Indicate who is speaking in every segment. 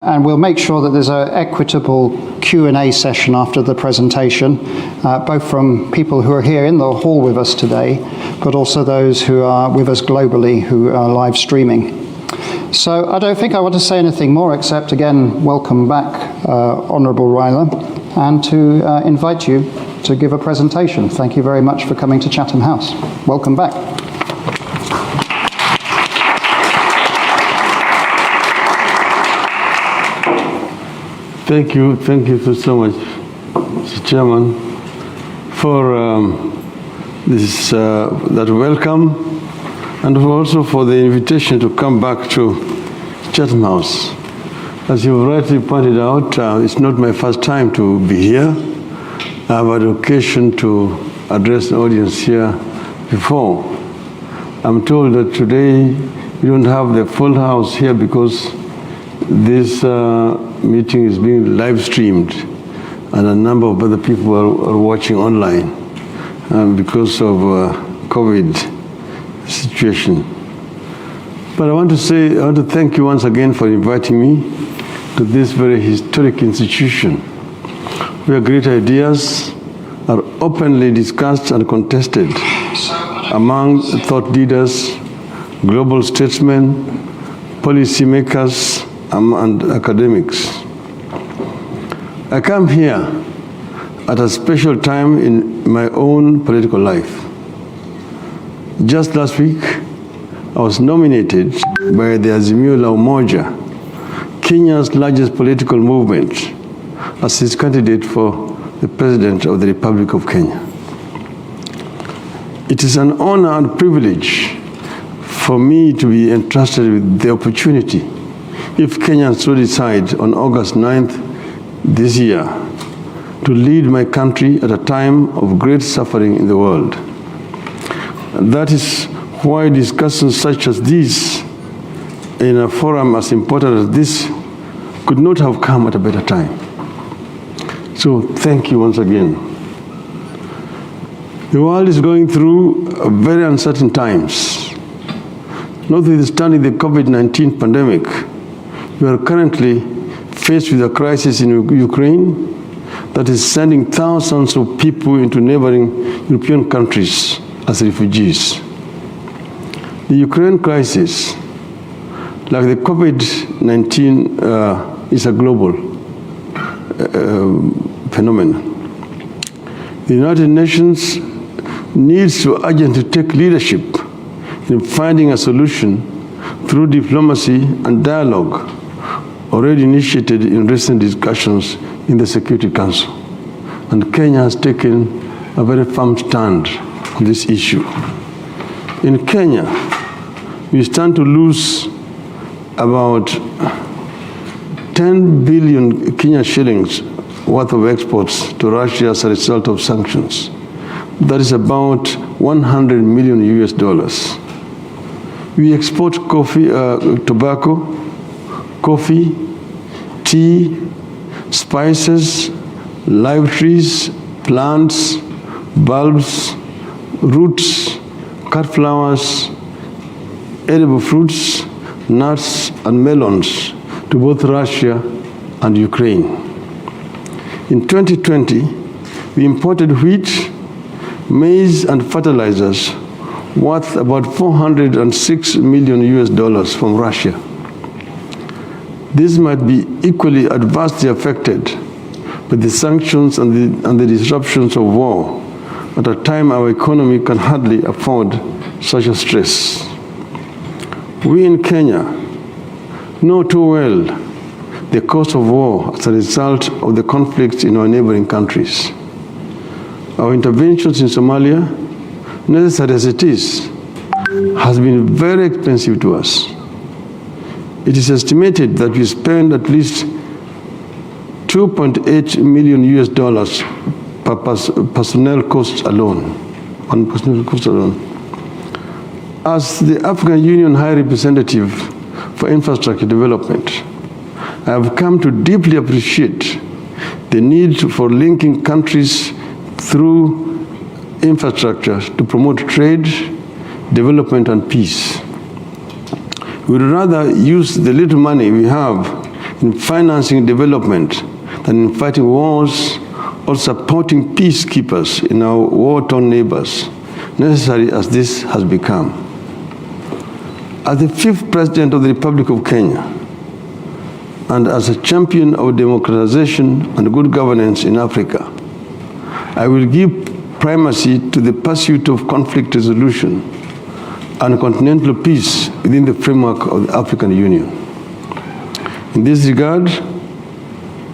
Speaker 1: And we'll make sure that there's an equitable Q&A session after the presentation, both from people who are here in the hall with us today, but also those who are with us globally who are live streaming. So I don't think I want to say anything more except, again, welcome back, Honourable Raila, and to invite you to give a presentation. Thank you very much for coming to Chatham House. Welcome back.
Speaker 2: Thank you so much, Mr. Chairman, for that welcome, and also for the invitation to come back to Chatham House. As you rightly pointed out, it's not my first time to be here. I've had occasion to address the audience here before. I'm told that today we don't have the full house here because this meeting is being live streamed, and a number of other people are watching online because of COVID situation. But I want to thank you once again for inviting me to this very historic institution, where great ideas are openly discussed and contested among thought leaders, global statesmen, policymakers, and academics. I come here at a special time in my own political life. Just last week, I was nominated by the Azimio la Umoja, Kenya's largest political movement, as its candidate for the President of the Republic of Kenya. It is an honor and privilege for me to be entrusted with the opportunity, if Kenyans so decide, on August 9th this year, to lead my country at a time of great suffering in the world. And that is why discussions such as these in a forum as important as this could not have come at a better time. So thank you once again. The world is going through very uncertain times. Notwithstanding the COVID-19 pandemic, we are currently faced with a crisis in Ukraine that is sending thousands of people into neighboring European countries as refugees. The Ukraine crisis, like the COVID-19, is a global phenomenon. The United Nations needs to urgently take leadership in finding a solution through diplomacy and dialogue already initiated in recent discussions in the Security Council. And Kenya has taken a very firm stand on this issue. In Kenya, we stand to lose about 10 billion Kenya shillings worth of exports to Russia as a result of sanctions. That is about 100 million US dollars. We export coffee, tobacco, coffee, tea, spices, live trees, plants, bulbs, roots, cut flowers, edible fruits, nuts, and melons to both Russia and Ukraine. In 2020, we imported wheat, maize, and fertilizers worth about 406 million US dollars from Russia. This might be equally adversely affected by the sanctions and the disruptions of war at a time our economy can hardly afford such a stress. We in Kenya know too well the cost of war as a result of the conflicts in our neighboring countries. Our interventions in Somalia, necessary as it is, has been very expensive to us. It is estimated that we spend at least 2.8 million US dollars per personnel costs alone, on personnel costs alone. As the African Union High Representative for Infrastructure Development, I have come to deeply appreciate the need for linking countries through infrastructure to promote trade, development, and peace. We would rather use the little money we have in financing development than in fighting wars or supporting peacekeepers in our war-torn neighbors, necessary as this has become. As the 5th President of the Republic of Kenya, and as a champion of democratization and good governance in Africa, I will give primacy to the pursuit of conflict resolution and continental peace within the framework of the African Union. In this regard,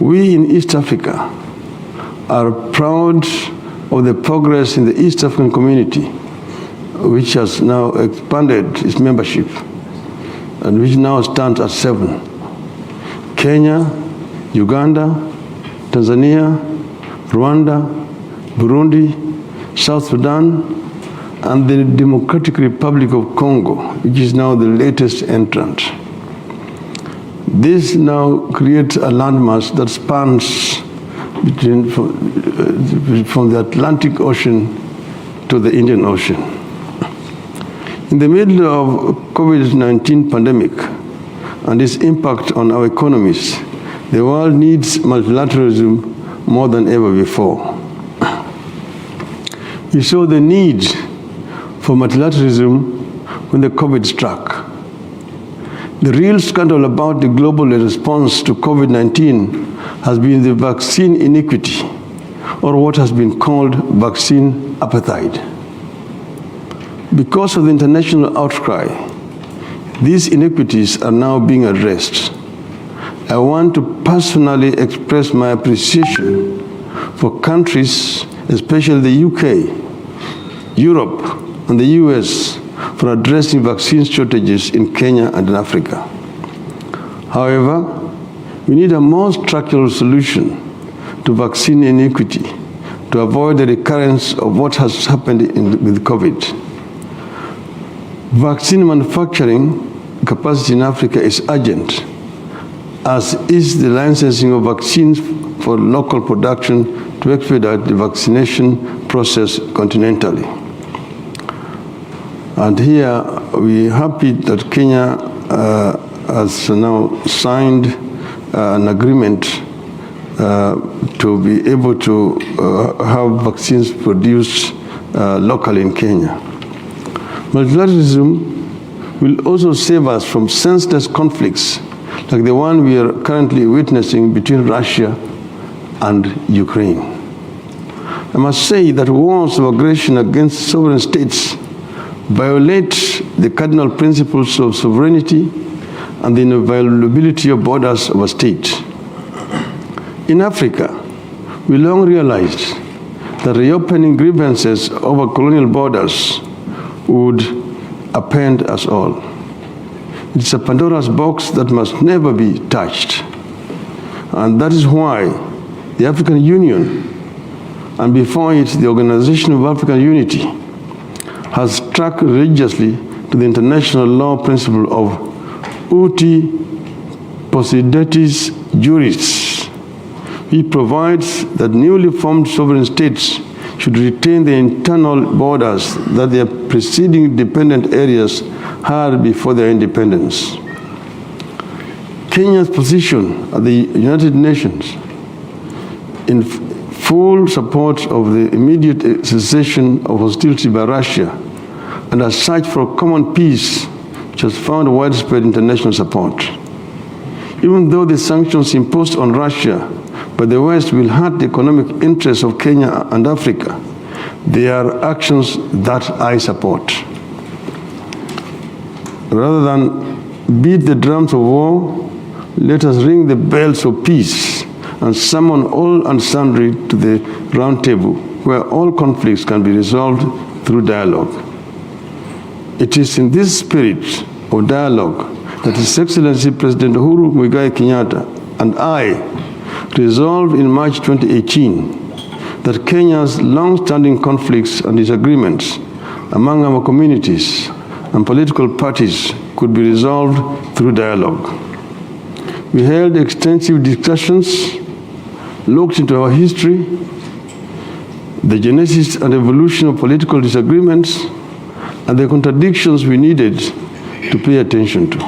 Speaker 2: we in East Africa are proud of the progress in the East African community, which has now expanded its membership and which now stands at 7. Kenya, Uganda, Tanzania, Rwanda, Burundi, South Sudan, and the Democratic Republic of Congo, which is now the latest entrant. This now creates a landmass that spans from the Atlantic Ocean to the Indian Ocean. In the middle of COVID-19 pandemic and its impact on our economies, the world needs multilateralism more than ever before. We saw the need for multilateralism when the COVID struck. The real scandal about the global response to COVID-19 has been the vaccine inequity, or what has been called vaccine apartheid. Because of the international outcry, these inequities are now being addressed. I want to personally express my appreciation for countries, especially the UK, Europe, and the US, for addressing vaccine shortages in Kenya and in Africa. However, we need a more structural solution to vaccine inequity to avoid the recurrence of what has happened with COVID. Vaccine manufacturing capacity in Africa is urgent, as is the licensing of vaccines for local production to expedite the vaccination process continentally. And here we are happy that Kenya has now signed an agreement to be able to have vaccines produced locally in Kenya. Multilateralism will also save us from senseless conflicts like the one we are currently witnessing between Russia and Ukraine. I must say that wars of aggression against sovereign states violate the cardinal principles of sovereignty and the inviolability of borders of a state. In Africa, we long realized that reopening grievances over colonial borders would append us all. It's a Pandora's box that must never be touched. And that is why the African Union, and before it, the Organization of African Unity, has stuck religiously to the international law principle of uti possidetis juris. It provides that newly formed sovereign states should retain the internal borders that their preceding dependent areas had before their independence. Kenya's position at the United Nations in full support of the immediate cessation of hostility by Russia and a search for common peace, which has found widespread international support. Even though the sanctions imposed on Russia by the West will hurt the economic interests of Kenya and Africa, they are actions that I support. Rather than beat the drums of war, let us ring the bells of peace and summon all and sundry to the round table where all conflicts can be resolved through dialogue. It is in this spirit of dialogue that His Excellency President Uhuru Muigai Kenyatta and I resolved in March 2018 that Kenya's long-standing conflicts and disagreements among our communities and political parties could be resolved through dialogue. We held extensive discussions, looked into our history, the genesis and evolution of political disagreements, and the contradictions we needed to pay attention to.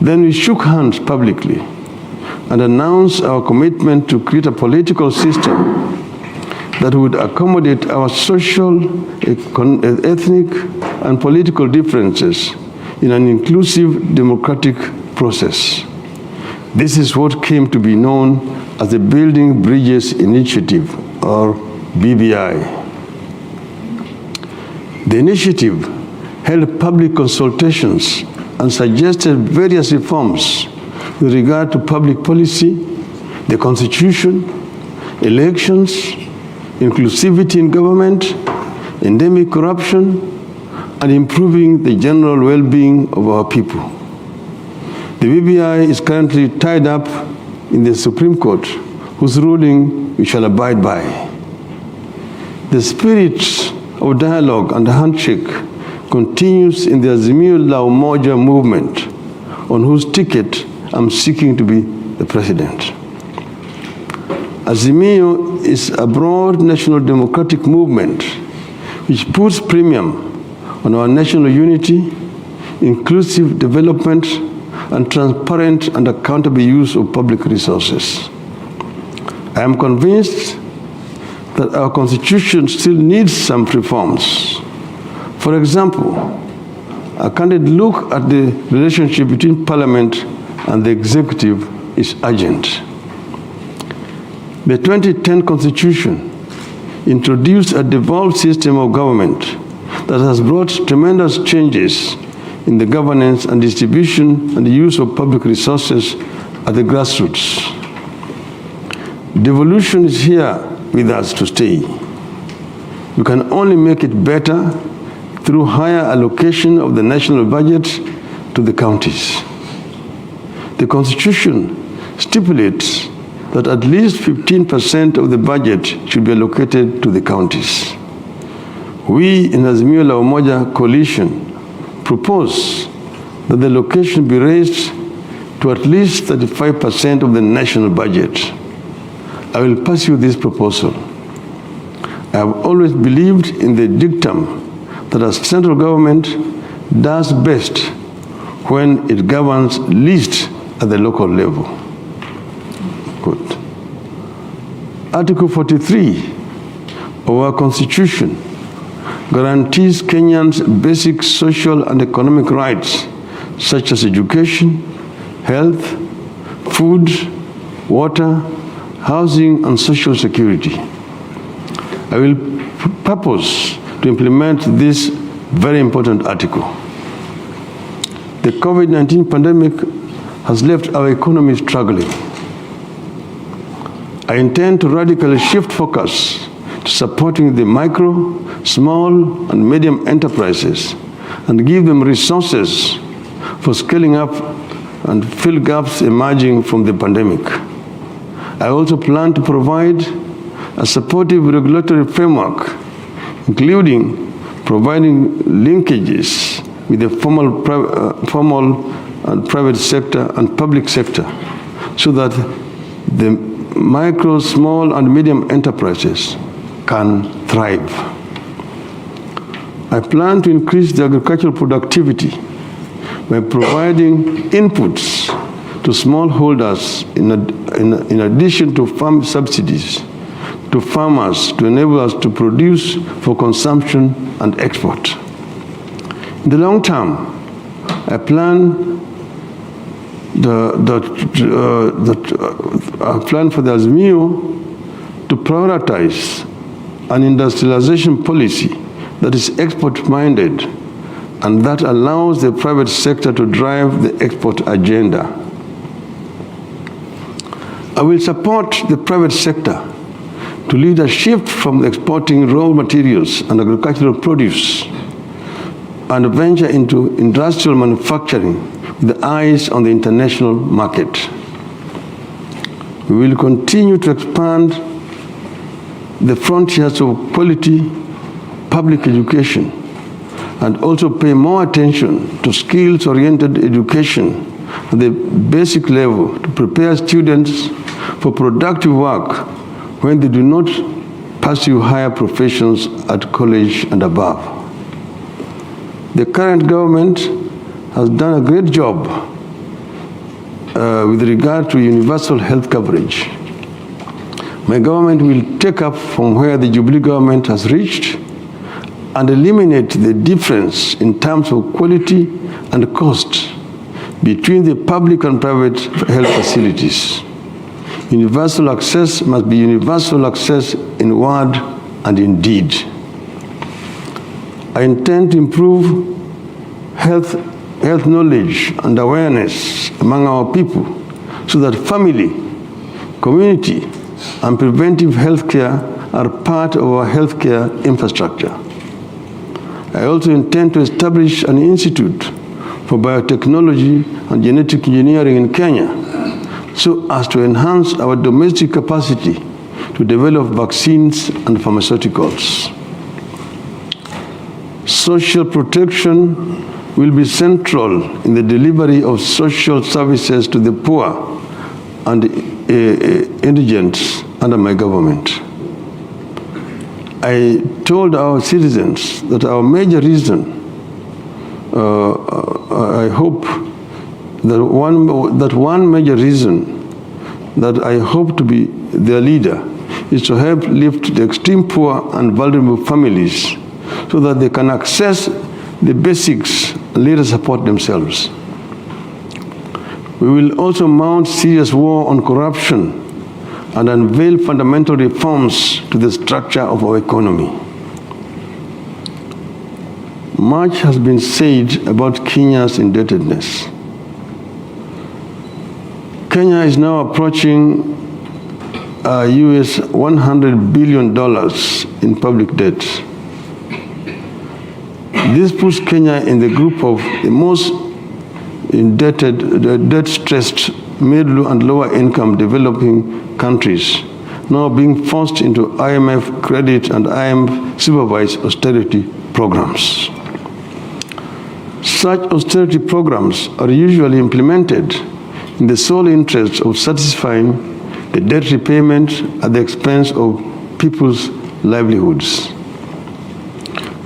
Speaker 2: Then we shook hands publicly and announced our commitment to create a political system that would accommodate our social, ethnic, and political differences in an inclusive democratic process. This is what came to be known as the Building Bridges Initiative, or BBI. The initiative held public consultations and suggested various reforms with regard to public policy, the Constitution, elections, inclusivity in government, endemic corruption, and improving the general well-being of our people. The BBI is currently tied up in the Supreme Court, whose ruling we shall abide by. The spirit of dialogue and handshake continues in the Azimio la Umoja movement, on whose ticket I'm seeking to be the president. Azimio is a broad national democratic movement which puts premium on our national unity, inclusive development, and transparent and accountable use of public resources. I am convinced that our Constitution still needs some reforms. For example, a candid look at the relationship between Parliament and the Executive is urgent. The 2010 Constitution introduced a devolved system of government that has brought tremendous changes in the governance and distribution and the use of public resources at the grassroots. Devolution is here with us to stay. We can only make it better through higher allocation of the national budget to the counties. The Constitution stipulates that at least 15% of the budget should be allocated to the counties. We in Azimio la Umoja coalition propose that the allocation be raised to at least 35% of the national budget. I will pursue this proposal. I have always believed in the dictum that a central government does best when it governs least at the local level. Good. Article 43 of our Constitution guarantees Kenyans basic social and economic rights such as education, health, food, water, housing, and social security. I will purpose to implement this very important article. The COVID-19 pandemic has left our economy struggling. I intend to radically shift focus to supporting the micro, small, and medium enterprises and give them resources for scaling up and fill gaps emerging from the pandemic. I also plan to provide a supportive regulatory framework, including providing linkages with the formal and private sector and public sector so that the micro, small, and medium enterprises can thrive. I plan to increase the agricultural productivity by providing inputs to smallholders in addition to farm subsidies to farmers to enable us to produce for consumption and export. In the long term, I plan for the Azimio to prioritize an industrialization policy that is export-minded and that allows the private sector to drive the export agenda. I will support the private sector to lead a shift from exporting raw materials and agricultural produce and venture into industrial manufacturing with the eyes on the international market. We will continue to expand the frontiers of quality public education and also pay more attention to skills-oriented education at the basic level to prepare students for productive work when they do not pursue higher professions at college and above. The current government has done a great job with regard to universal health coverage. My government will take up from where the Jubilee government has reached and eliminate the difference in terms of quality and cost between the public and private health facilities. Universal access must be universal access in word and in deed. I intend to improve health knowledge and awareness among our people so that family, community, and preventive health care are part of our healthcare infrastructure. I also intend to establish an institute for biotechnology and genetic engineering in Kenya so as to enhance our domestic capacity to develop vaccines and pharmaceuticals. Social protection will be central in the delivery of social services to the poor and indigent under my government. I told our citizens that our major reason, I hope that one major reason that I hope to be their leader is to help lift the extreme poor and vulnerable families so that they can access the basics and later support themselves. We will also mount serious war on corruption and unveil fundamental reforms to the structure of our economy. Much has been said about Kenya's indebtedness. Kenya is now approaching US $100 billion in public debt. This puts Kenya in the group of the most indebted, debt-stressed middle and lower income developing countries, now being forced into IMF credit and IMF supervised austerity programs. Such austerity programs are usually implemented in the sole interest of satisfying the debt repayment at the expense of people's livelihoods.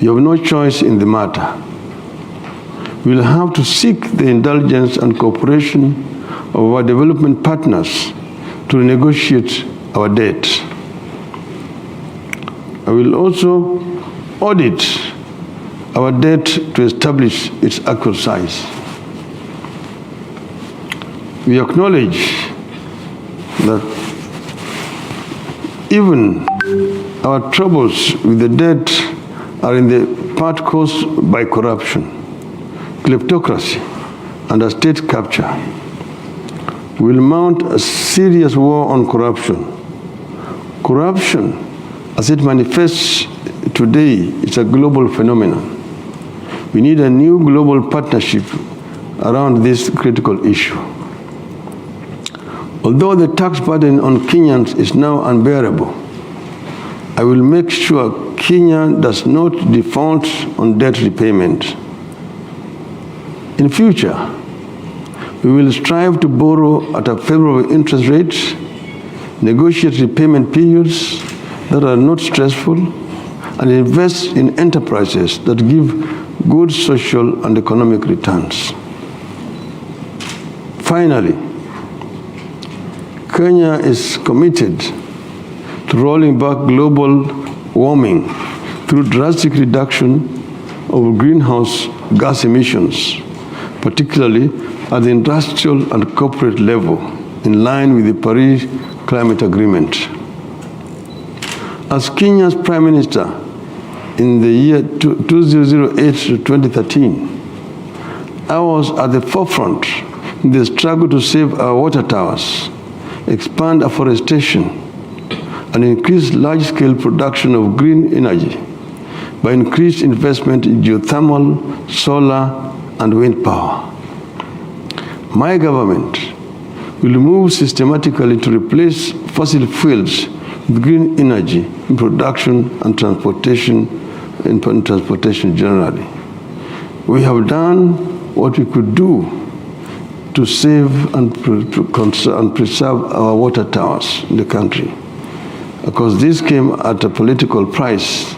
Speaker 2: You have no choice in the matter. We will have to seek the indulgence and cooperation of our development partners to renegotiate our debt. I will also audit our debt to establish its actual size. We acknowledge that even our troubles with the debt are in the part caused by corruption, kleptocracy, and state capture. We will mount a serious war on corruption. Corruption, as it manifests today, is a global phenomenon. We need a new global partnership around this critical issue. Although the tax burden on Kenyans is now unbearable, I will make sure Kenya does not default on debt repayment. In future, we will strive to borrow at a favorable interest rate, negotiate repayment periods that are not stressful, and invest in enterprises that give good social and economic returns. Finally, Kenya is committed to rolling back global warming through drastic reduction of greenhouse gas emissions, particularly at the industrial and corporate level, in line with the Paris Climate Agreement. As Kenya's Prime Minister in the year 2008 to 2013, I was at the forefront in the struggle to save our water towers, expand afforestation, and increase large-scale production of green energy by increased investment in geothermal, solar, and wind power. My government will move systematically to replace fossil fuels with green energy in production and transportation, generally. We have done what we could do to save and preserve our water towers in the country. Because this came at a political price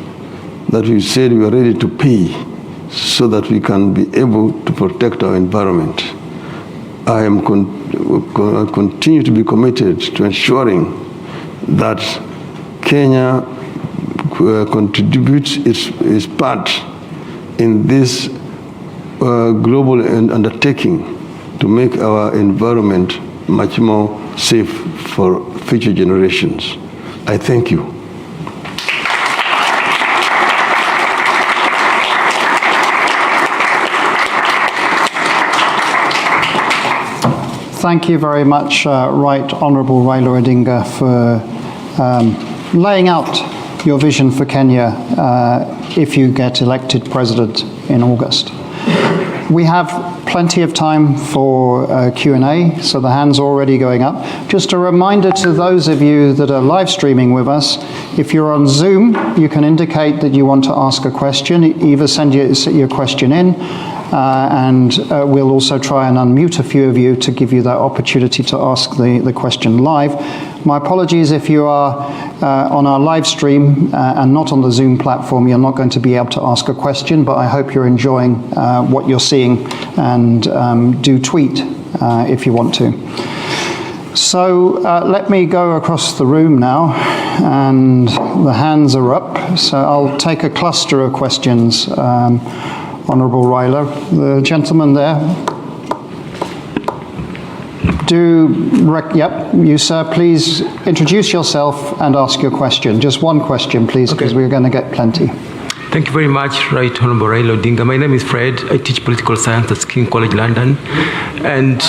Speaker 2: that we said we are ready to pay so that we can be able to protect our environment. I am continue to be committed to ensuring that Kenya contributes its part in this global undertaking to make our environment much more safe for future generations. I thank you.
Speaker 1: Thank you very much, Right Honourable Raila Odinga, for laying out your vision for Kenya if you get elected president in August. We have plenty of time for Q&A, so the hands are already going up. Just a reminder to those of you that are live streaming with us, if you're on Zoom, you can indicate that you want to ask a question. Either send your question in, and we'll also try and unmute a few of you to give you that opportunity to ask the question live. My apologies if you are on our live stream and not on the Zoom platform, you're not going to be able to ask a question, but I hope you're enjoying what you're seeing, and do tweet if you want to. So let me go across the room now, and the hands are up. So I'll take a cluster of questions. Honourable Raila, the gentleman there. Yep, you sir, please introduce yourself and ask your question. Just one question, please, because we're going to get plenty.
Speaker 3: Thank you very much, Right Honourable Raila Odinga. My name is Fred. I teach political science at King's College London. And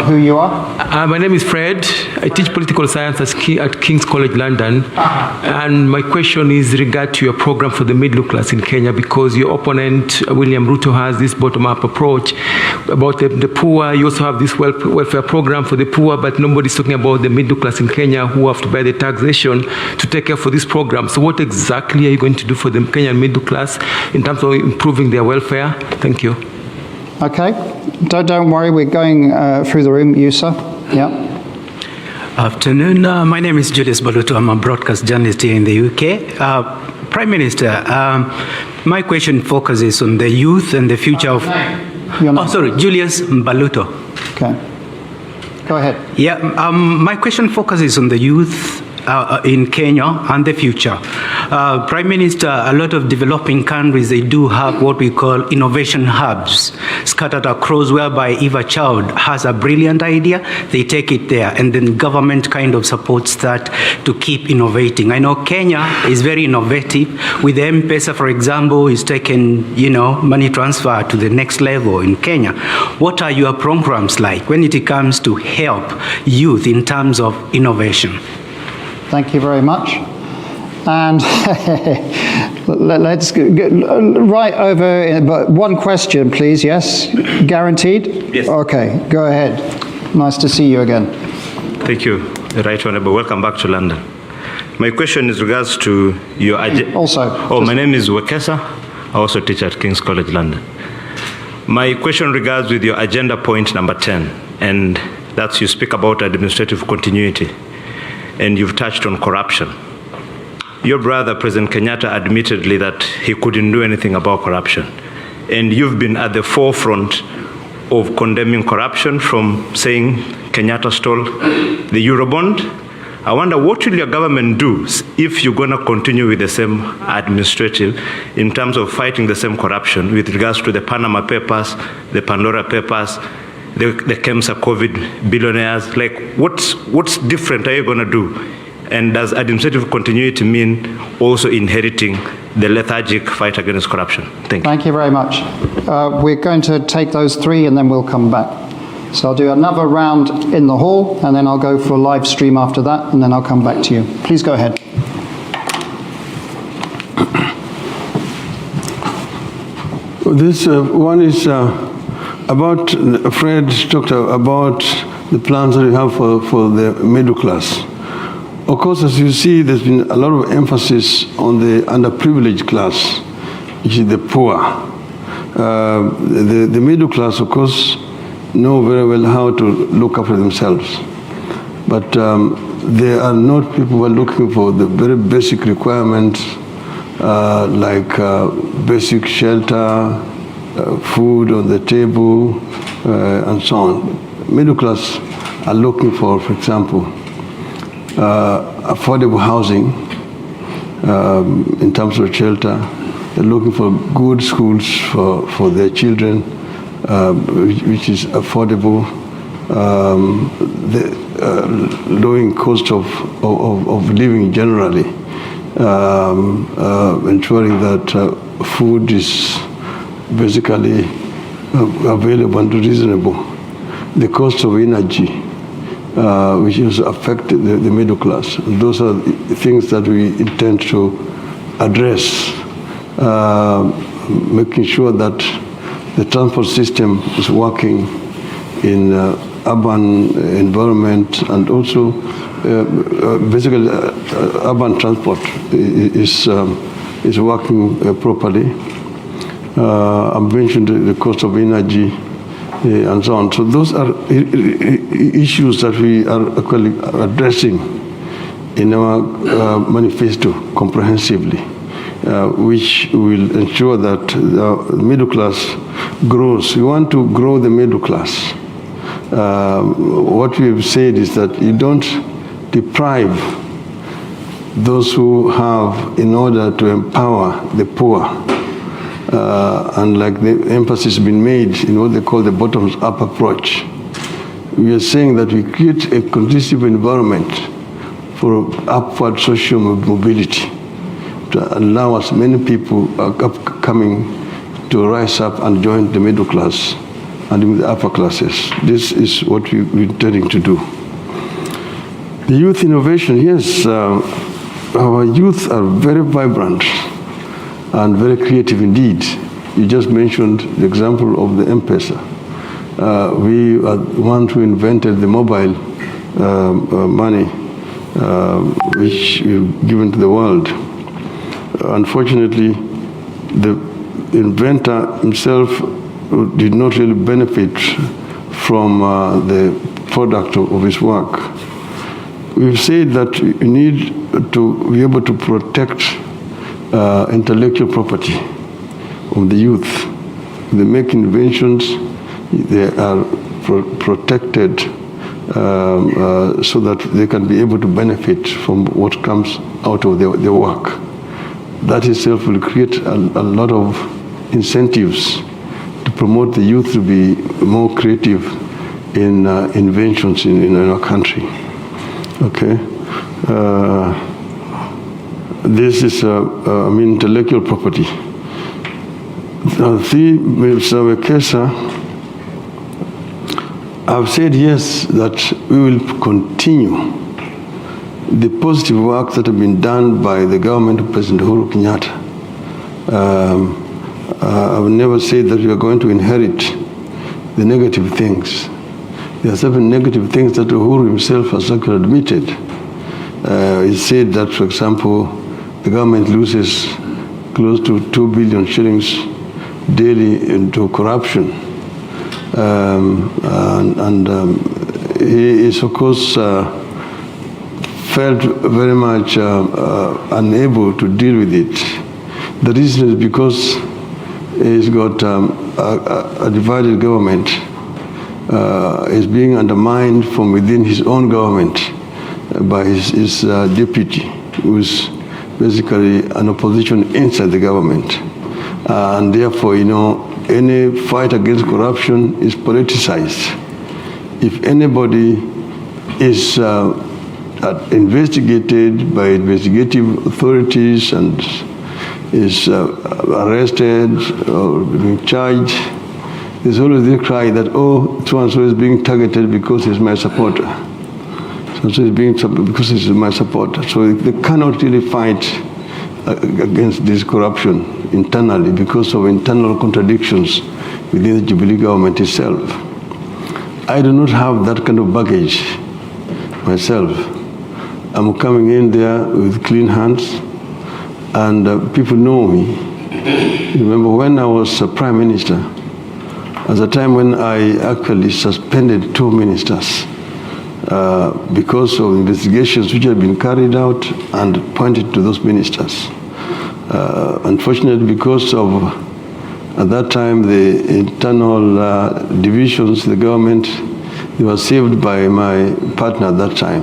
Speaker 1: who you are?
Speaker 3: My name is Fred. I teach political science at King's College London. And my question is regard to your program for the middle class in Kenya, because your opponent, William Ruto, has this bottom-up approach about the poor. You also have this welfare program for the poor, but nobody's talking about the middle class in Kenya who have to bear the taxation to take care for this program. So what exactly are you going to do for the Kenyan middle class in terms of improving their welfare? Thank you.
Speaker 1: Okay, don't worry, we're going through the room. You, sir? Yeah.
Speaker 4: Afternoon. My name is Julius Baluto. I'm a broadcast journalist here in the UK. Prime Minister, my question focuses on the youth and the future of... Julius Baluto.
Speaker 1: Okay. Go ahead.
Speaker 4: Yeah, my question focuses on the youth in Kenya and the future. Prime Minister, a lot of developing countries, they do have what we call innovation hubs scattered across, whereby if a child has a brilliant idea, they take it there, and then government kind of supports that to keep innovating. I know Kenya is very innovative. With the M-Pesa, for example, is taken, money transfer to the next level in Kenya. What are your programs like when it comes to help youth in terms of innovation?
Speaker 1: Thank you very much. And let's get right over, but one question, please. Yes? Guaranteed?
Speaker 5: Yes.
Speaker 1: Okay, go ahead. Nice to see you again.
Speaker 5: Thank you, Right Honourable. Welcome back to London. My question is regards to your agenda. My name is Wekesa. I also teach at King's College London. My question regards with your agenda point number 10, and that's you speak about administrative continuity, and you've touched on corruption. Your brother, President Kenyatta, admittedly that he couldn't do anything about corruption. And you've been at the forefront of condemning corruption from saying Kenyatta stole the Eurobond. I wonder, what will your government do if you're going to continue with the same administrative in terms of fighting the same corruption with regards to the Panama Papers, the Pandora Papers, the KEMSA COVID billionaires? Like, what's different are you going to do? And does administrative continuity mean also inheriting the lethargic fight against corruption? Thank you.
Speaker 1: Thank you very much. We're going to take those three and then we'll come back. So I'll do another round in the hall, and then I'll go for a live stream after that, and then I'll come back to you. Please go ahead.
Speaker 2: This one is about, Fred talked about the plans that we have for the middle class. Of course, as you see, there's been a lot of emphasis on the underprivileged class, which is the poor. The middle class, of course, know very well how to look after themselves. But they are not people who are looking for the very basic requirements like basic shelter, food on the table, and so on. middle class are looking for example, affordable housing in terms of shelter. They're looking for good schools for their children, which is affordable, the lowering cost of living generally, ensuring that food is basically available and reasonable. The cost of energy, which has affected the middle class. Those are the things that we intend to address, making sure that the transport system is working in urban environment, and also basically urban transport is working properly. I mentioned the cost of energy and so on. So those are issues that we are actually addressing in our manifesto comprehensively, which will ensure that the middle class grows. We want to grow the middle class. What we have said is that you don't deprive those who have in order to empower the poor. And like the emphasis has been made in what they call the bottoms-up approach. We are saying that we create a conducive environment for upward social mobility to allow as many people coming to rise up and join the middle class and the upper classes. This is what we're intending to do. The youth innovation, yes, our youth are very vibrant and very creative indeed. You just mentioned the example of the M-Pesa. We are the ones who invented the mobile money, which we've given to the world. Unfortunately, the inventor himself did not really benefit from the product of his work. We've said that we need to be able to protect intellectual property of the youth. They make inventions, they are protected so that they can be able to benefit from what comes out of their work. That itself will create a lot of incentives to promote the youth to be more creative in inventions in our country. Okay. This is, intellectual property. Mr. Wekesa, I've said yes, that we will continue the positive work that have been done by the government of President Uhuru Kenyatta. I've never said that we are going to inherit the negative things. There are seven negative things that Uhuru himself has actually admitted. He said that, for example, the government loses close to 2 billion shillings daily into corruption. He is, of course, felt very much unable to deal with it. The reason is because he's got a divided government. Is being undermined from within his own government by his deputy, who is basically an opposition inside the government. And therefore, any fight against corruption is politicized. If anybody is investigated by investigative authorities and is arrested or being charged, there's always the cry that, oh, so-and-so is being targeted because he's my supporter. So-and-so is being because he's my supporter. So they cannot really fight against this corruption internally because of internal contradictions within the Jubilee government itself. I do not have that kind of baggage myself. I'm coming in there with clean hands, and people know me. Remember when I was Prime Minister, at the time when I actually suspended 2 ministers because of investigations which had been carried out and pointed to those ministers. Unfortunately, because of, at that time, the internal divisions, the government, They were saved by my partner at that time.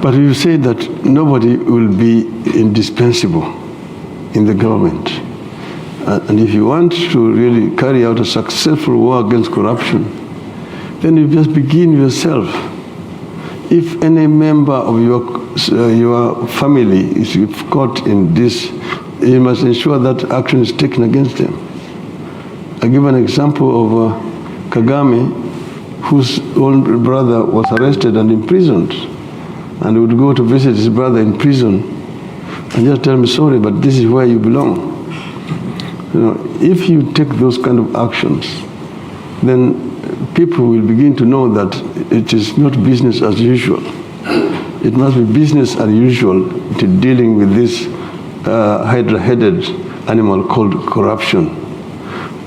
Speaker 2: But you say that nobody will be indispensable in the government. And if you want to really carry out a successful war against corruption, then you just begin yourself. If any member of your family is caught in this, you must ensure that action is taken against them. I give an example of Kagame, whose own brother was arrested and imprisoned, and he would go to visit his brother in prison and just tell him, sorry, but this is where you belong. You know, if you take those kind of actions, then people will begin to know that it is not business as usual. It must be business as usual to dealing with this hydra-headed animal called corruption.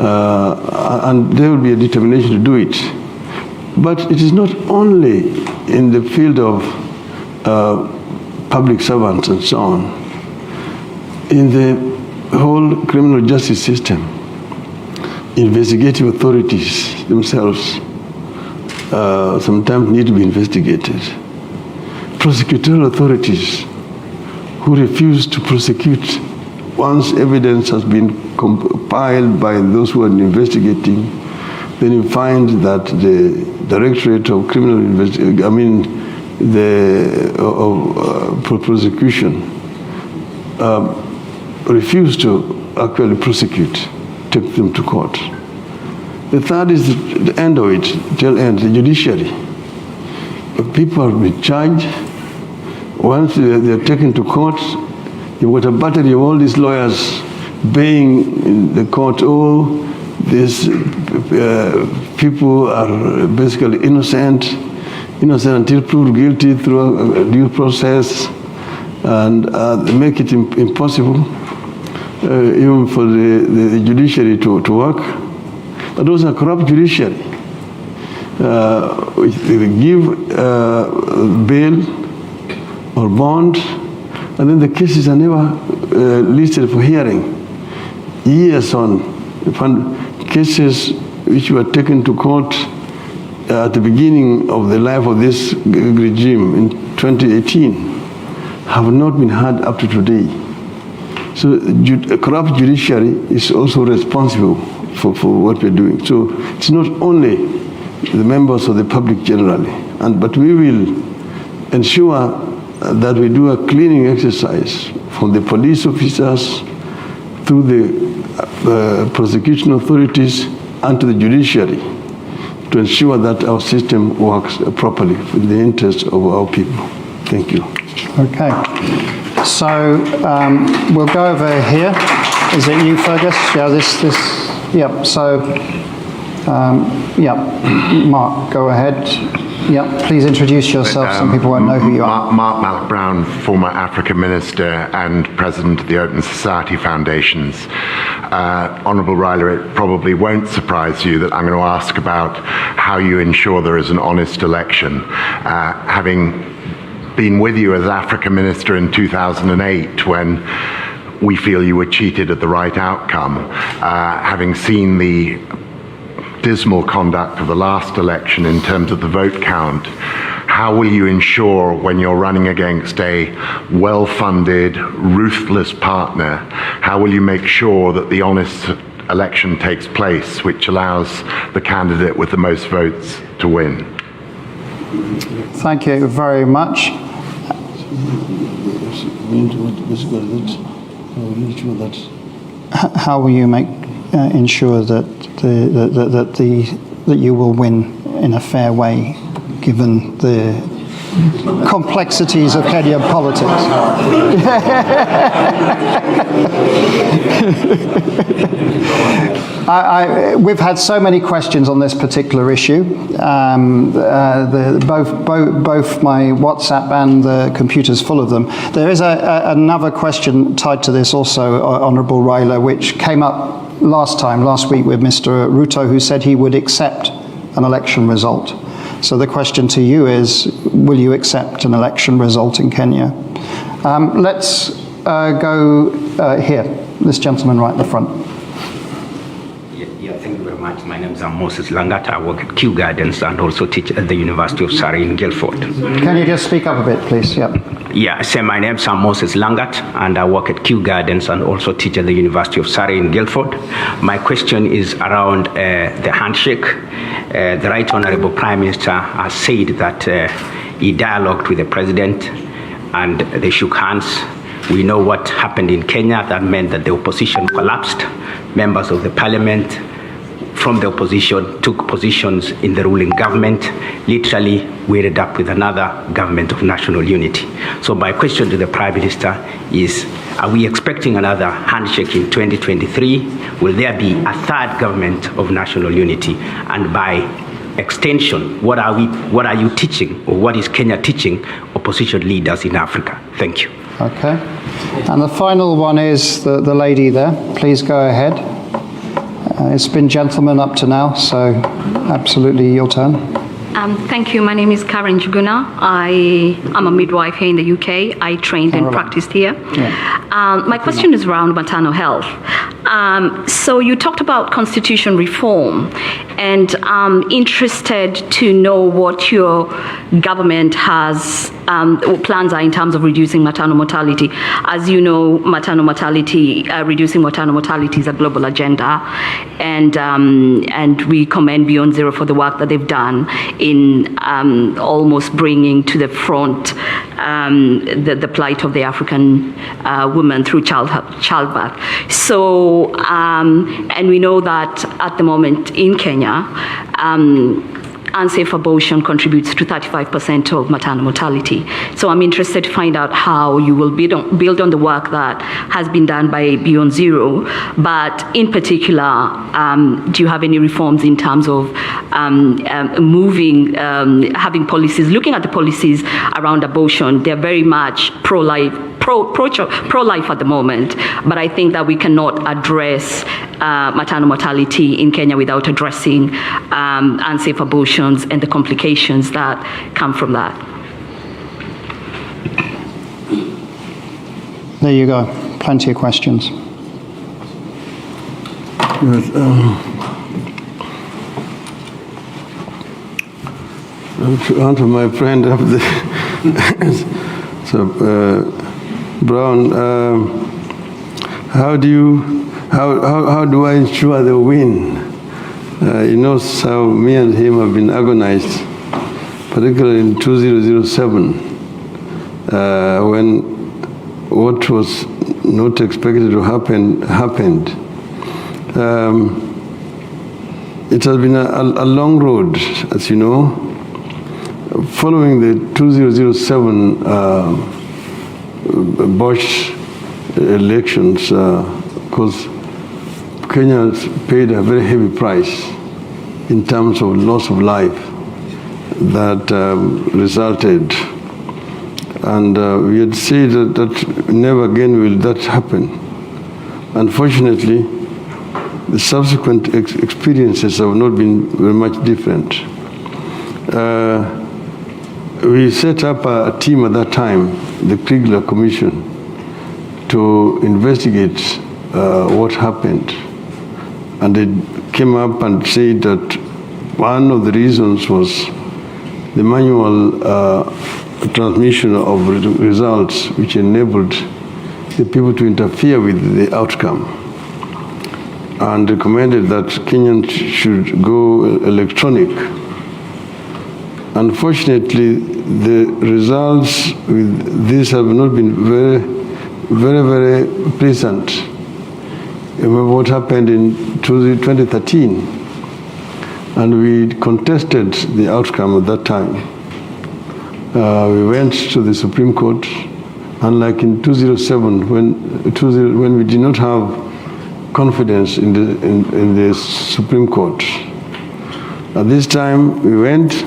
Speaker 2: And there will be a determination to do it. But it is not only in the field of public servants and so on. In the whole criminal justice system, investigative authorities themselves sometimes need to be investigated. Prosecutorial authorities who refuse to prosecute once evidence has been compiled by those who are investigating, then you find that the Directorate of Criminal Investigation, prosecution refuse to actually prosecute, take them to court. The third is the end of it, till end, the judiciary. People have been charged. Once they're taken to court, you've got a battery of all these lawyers baying in the court, oh, these people are basically innocent until proved guilty through a due process, and they make it impossible even for the judiciary to work. But those are corrupt judiciary. They give bail or bond, and then the cases are never listed for hearing. Years on, cases which were taken to court at the beginning of the life of this regime in 2018 have not been heard up to today. So a corrupt judiciary is also responsible for what we're doing. So it's not only the members of the public generally, but we will ensure that we do a cleaning exercise from the police officers through the prosecution authorities and to the judiciary to ensure that our system works properly in the interest of our people. Thank you.
Speaker 1: Okay. So we'll go over here. Is it you, Fergus? Yeah, yep. So, Mark, go ahead. Yeah, please introduce yourself. Some people won't know who you are.
Speaker 6: Mark Malloch Brown, former Africa Minister and President of the Open Society Foundations. Honourable Raila, it probably won't surprise you that I'm going to ask about how you ensure there is an honest election. Having been with you as Africa Minister in 2008 when we feel you were cheated at the right outcome, having seen the dismal conduct of the last election in terms of the vote count, how will you ensure when you're running against a well-funded, ruthless partner, how will you make sure that the honest election takes place, which allows the candidate with the most votes to win?
Speaker 1: Thank you very much. How will you ensure that you will win in a fair way, given the complexities of Kenyan politics? We've had so many questions on this particular issue. Both my WhatsApp and the computer's full of them. There is another question tied to this also, Honourable Raila, which came up last week with Mr. Ruto, who said he would accept an election result. So the question to you is, will you accept an election result in Kenya? Let's go here. This gentleman right at the front.
Speaker 7: Yeah, thank you very much. My name is Moses Langat. I work at Kew Gardens and also teach at the University of Surrey in Guildford.
Speaker 1: Can you just speak up a bit, please? Yep.
Speaker 7: Yeah, so my name is Moses Langat, and I work at Kew Gardens and also teach at the University of Surrey in Guildford. My question is around the handshake. The Right Honourable Prime Minister has said that he dialogued with the President and they shook hands. We know what happened in Kenya. That meant that the opposition collapsed. Members of the Parliament from the opposition took positions in the ruling government. Literally, we ended up with another government of national unity. So my question to the Prime Minister is, are we expecting another handshake in 2023? Will there be a third government of national unity? And by extension, what are you teaching, or what is Kenya teaching opposition leaders in Africa? Thank you.
Speaker 1: Okay. And the final one is the lady there. Please go ahead. It's been gentlemen up to now, so absolutely your turn.
Speaker 8: Thank you. My name is Karen Juguna. I am a midwife here in the UK. I trained and practiced here. Yeah. My question is around maternal health. So you talked about constitution reform, and I'm interested to know what your government has plans are in terms of reducing maternal mortality. As you know, maternal mortality, reducing maternal mortality is a global agenda, and we commend Beyond Zero for the work that they've done in almost bringing to the front the plight of the African woman through childbirth. So, and we know that at the moment in Kenya, unsafe abortion contributes to 35% of maternal mortality. So I'm interested to find out how you will build on the work that has been done by Beyond Zero, but in particular, do you have any reforms in terms of having policies, looking at the policies around abortion? They're very much pro-life at the moment, but I think that we cannot address maternal mortality in Kenya without addressing unsafe abortions and the complications that come from that.
Speaker 1: There you go. Plenty of questions.
Speaker 2: Yes, to answer my friend up there. So, Brown, how do I ensure the win? You know how me and him have been agonized, particularly in 2007, when what was not expected to happen happened. It has been a long road, as you know. Following the 2007 Bush elections, because Kenya paid a very heavy price in terms of loss of life that resulted. And we had said that never again will that happen. Unfortunately, the subsequent experiences have not been very much different. We set up a team at that time, the Kriegler Commission, to investigate what happened. And they came up and said that one of the reasons was the manual transmission of results, which enabled the people to interfere with the outcome, and recommended that Kenyans should go electronic. Unfortunately, the results with this have not been very pleasant. Remember what happened in 2013, and we contested the outcome at that time. We went to the Supreme Court, unlike in 2007, when we did not have confidence in the Supreme Court. At this time, we went,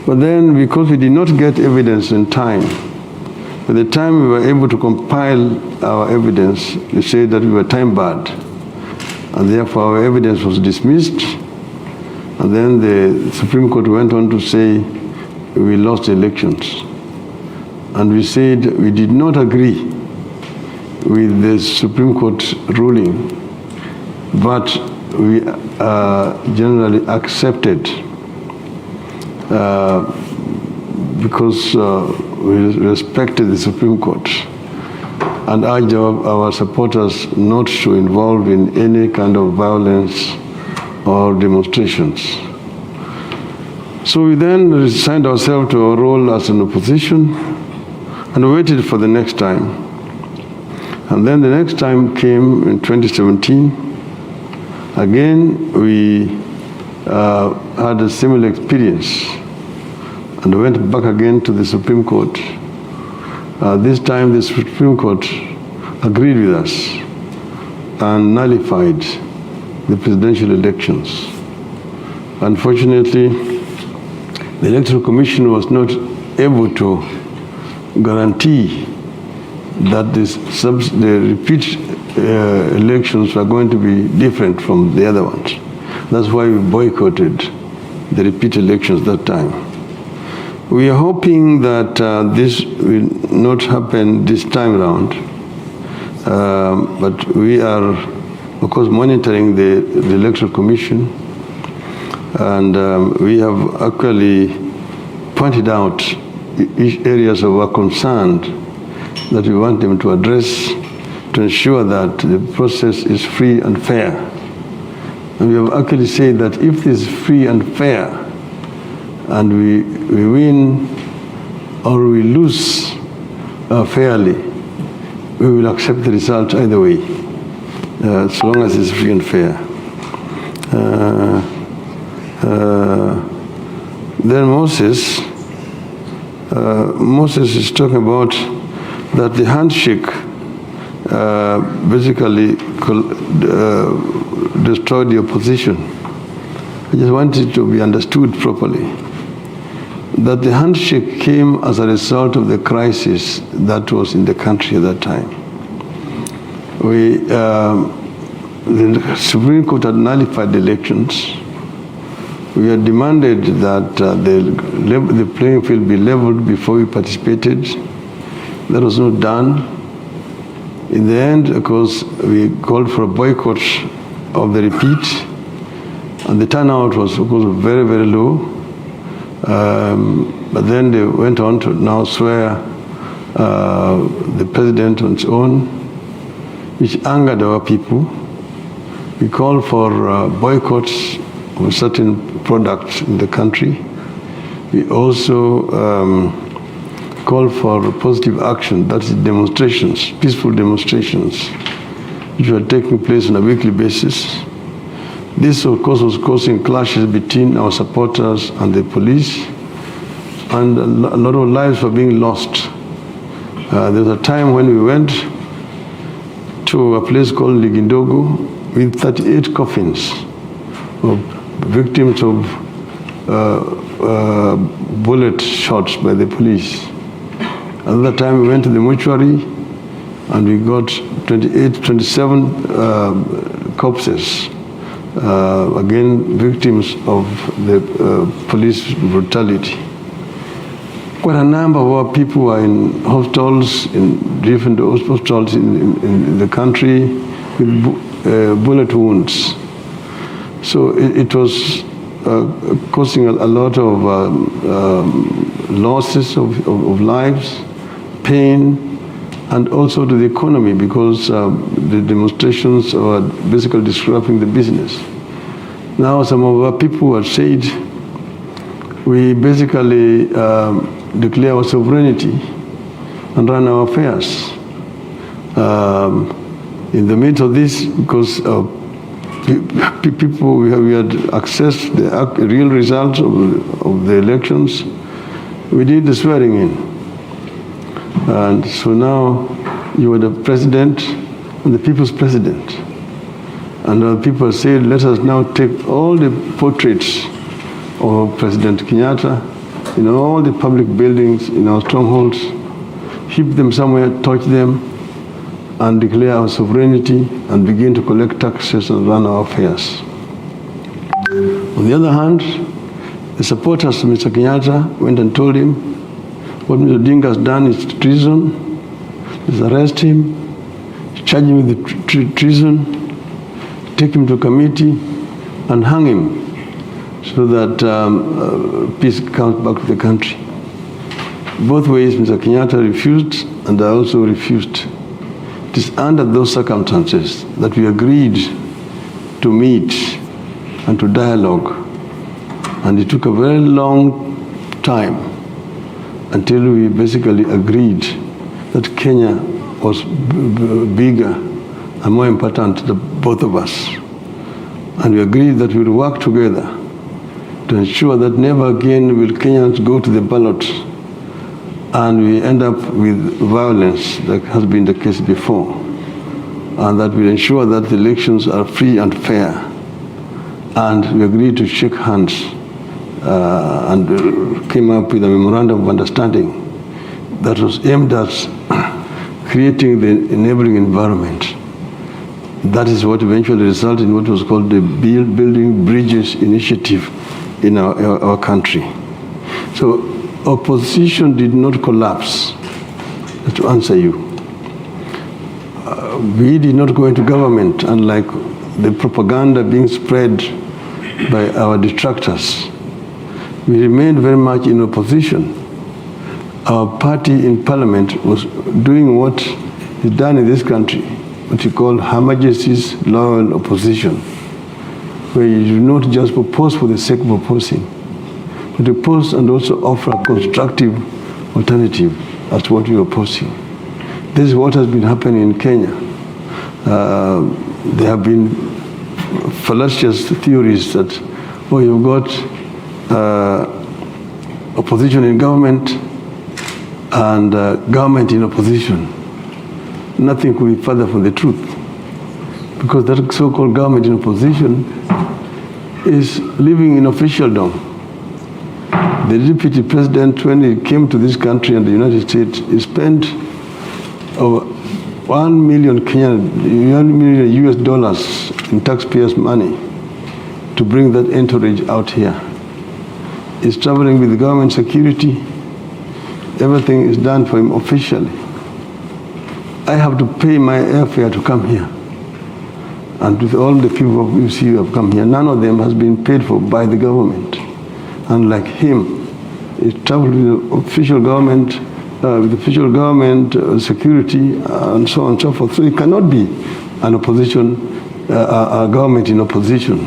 Speaker 2: but then because we did not get evidence in time, by the time we were able to compile our evidence, we said that we were time-barred, and therefore our evidence was dismissed. And then the Supreme Court went on to say we lost the elections. And we said we did not agree with the Supreme Court ruling, but we generally accepted because we respected the Supreme Court and urged our supporters not to involve in any kind of violence or demonstrations. So we then resigned ourselves to our role as an opposition and waited for the next time. And then the next time came in 2017. Again, we had a similar experience and went back again to the Supreme Court. This time the Supreme Court agreed with us and nullified the presidential elections. Unfortunately, the Electoral Commission was not able to guarantee that the repeat elections were going to be different from the other ones. That's why we boycotted the repeat elections that time. We are hoping that this will not happen this time around, but we are, of course, monitoring the Electoral Commission, and we have actually pointed out areas of our concern that we want them to address to ensure that the process is free and fair. And we have actually said that if this is free and fair, and we win or we lose fairly, we will accept the result either way, as long as it's free and fair. Then Moses is talking about that the handshake basically destroyed the opposition. I just want it to be understood properly that the handshake came as a result of the crisis that was in the country at that time. The Supreme Court had nullified the elections. We had demanded that the playing field be leveled before we participated. That was not done. In the end, of course, we called for a boycott of the repeat, and the turnout was, of course, very, very low. But then they went on to now swear the president on its own, which angered our people. We called for boycotts of certain products in the country. We also called for positive action, that is demonstrations, peaceful demonstrations, which were taking place on a weekly basis. This, of course, was causing clashes between our supporters and the police, and a lot of lives were being lost. There was a time when we went to a place called Ligindogo with 38 coffins of victims of bullet shots by the police. Another time we went to the mortuary and we got 27 corpses, again victims of the police brutality. Quite a number of our people were in hospitals, in different hospitals in the country with bullet wounds. So it was causing a lot of losses of lives, pain, and also to the economy, because the demonstrations were basically disrupting the business. Now some of our people have said, we basically declare our sovereignty and run our affairs. In the midst of this, because people, we had accessed the real results of the elections, we did the swearing in. And so now you are the president and the people's president. And people said, let us now take all the portraits of President Kenyatta in all the public buildings, in our strongholds, keep them somewhere, touch them, and declare our sovereignty and begin to collect taxes and run our affairs. On the other hand, the supporters of Mr. Kenyatta went and told him, what Mr. Odinga has done is treason. Let's arrest him, charge him with treason, take him to committee and hang him so that peace comes back to the country. Both ways, Mr. Kenyatta refused, and I also refused. It is under those circumstances that we agreed to meet and to dialogue. And it took a very long time until we basically agreed that Kenya was bigger and more important than both of us. And we agreed that we would work together to ensure that never again will Kenyans go to the ballot and we end up with violence that has been the case before, and that will ensure that the elections are free and fair. And we agreed to shake hands and came up with a memorandum of understanding that was aimed at creating the enabling environment. That is what eventually resulted in what was called the Building Bridges Initiative in our country. So opposition did not collapse, to answer you. We did not go into government, unlike the propaganda being spread by our detractors. We remained very much in opposition. Our party in parliament was doing what is done in this country, what you call Her Majesty's loyal opposition, where you do not just propose for the sake of proposing, but oppose and also offer a constructive alternative as to what you are opposing. This is what has been happening in Kenya. There have been fallacious theories that, oh, you've got opposition in government and government in opposition. Nothing could be further from the truth, because that so-called government in opposition is living in officialdom. The deputy president, when he came to this country and the United States, he spent over $1 million US dollars in taxpayers' money to bring that entourage out here. He's traveling with government security. Everything is done for him officially. I have to pay my airfare to come here. And with all the people you see who have come here, none of them has been paid for by the government. Unlike him, he traveled with official government, security, and so on and so forth. So it cannot be an opposition, a government in opposition.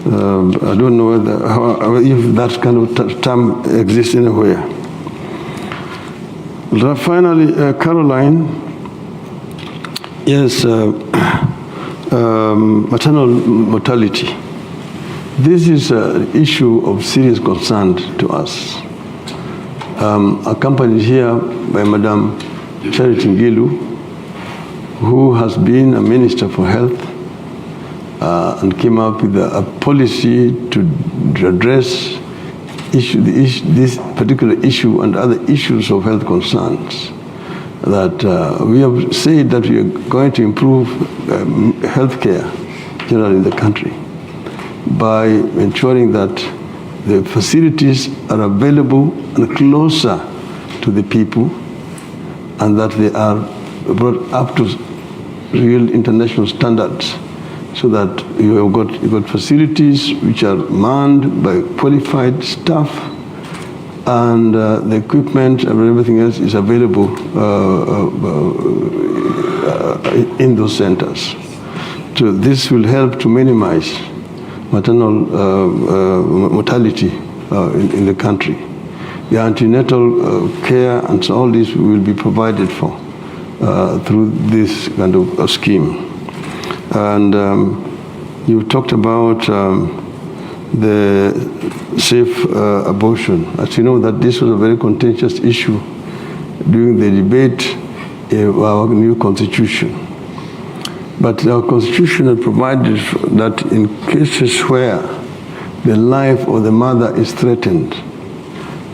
Speaker 2: I don't know if that kind of term exists anywhere. Finally, Caroline, yes, maternal mortality. This is an issue of serious concern to us. Accompanied here by Madam Charity Ngilu, who has been a Minister for Health and came up with a policy to address this particular issue and other issues of health concerns. That we have said that we are going to improve health care generally in the country by ensuring that the facilities are available and closer to the people, and that they are brought up to real international standards, so that you've got facilities which are manned by qualified staff, and the equipment and everything else is available in those centers. So this will help to minimize maternal mortality in the country. The antenatal care and so all this will be provided for through this kind of scheme. And you talked about the safe abortion. As you know, that this was a very contentious issue during the debate of our new constitution. But our constitution had provided that in cases where the life of the mother is threatened,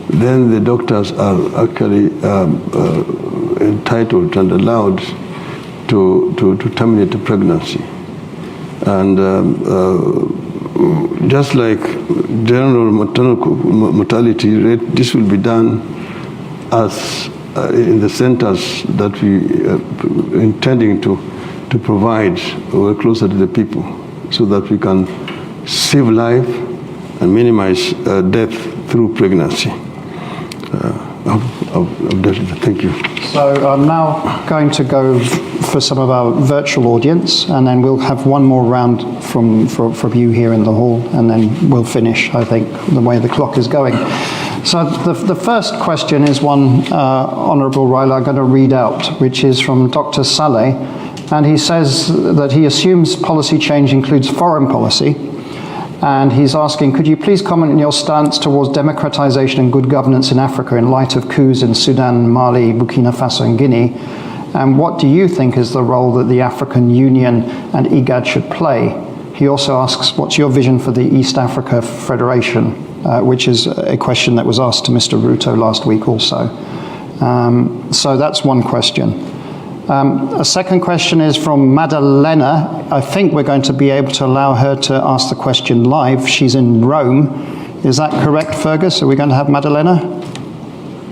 Speaker 2: then the doctors are actually entitled and allowed to terminate the pregnancy. And just like general maternal mortality rate, this will be done as in the centers that we are intending to to provide, we're closer to the people so that we can save life and minimize death through pregnancy. Thank you.
Speaker 1: So I'm now going to go for some of our virtual audience, and then we'll have one more round from you here in the hall, and then we'll finish, I think, the way the clock is going. So the first question is one, Honourable Raila, I'm going to read out, which is from Dr. Saleh, and he says that he assumes policy change includes foreign policy, and he's asking, could you please comment on your stance towards democratization and good governance in Africa in light of coups in Sudan, Mali, Burkina Faso and Guinea? And what do you think is the role that the African Union and IGAD should play? He also asks, what's your vision for the East Africa Federation, which is a question that was asked to Mr. Ruto last week also. So that's one question. A second question is from Madalena. I think we're going to be able to allow her to ask the question live. She's in Rome. Is that correct, Fergus? Are we going to have Madalena?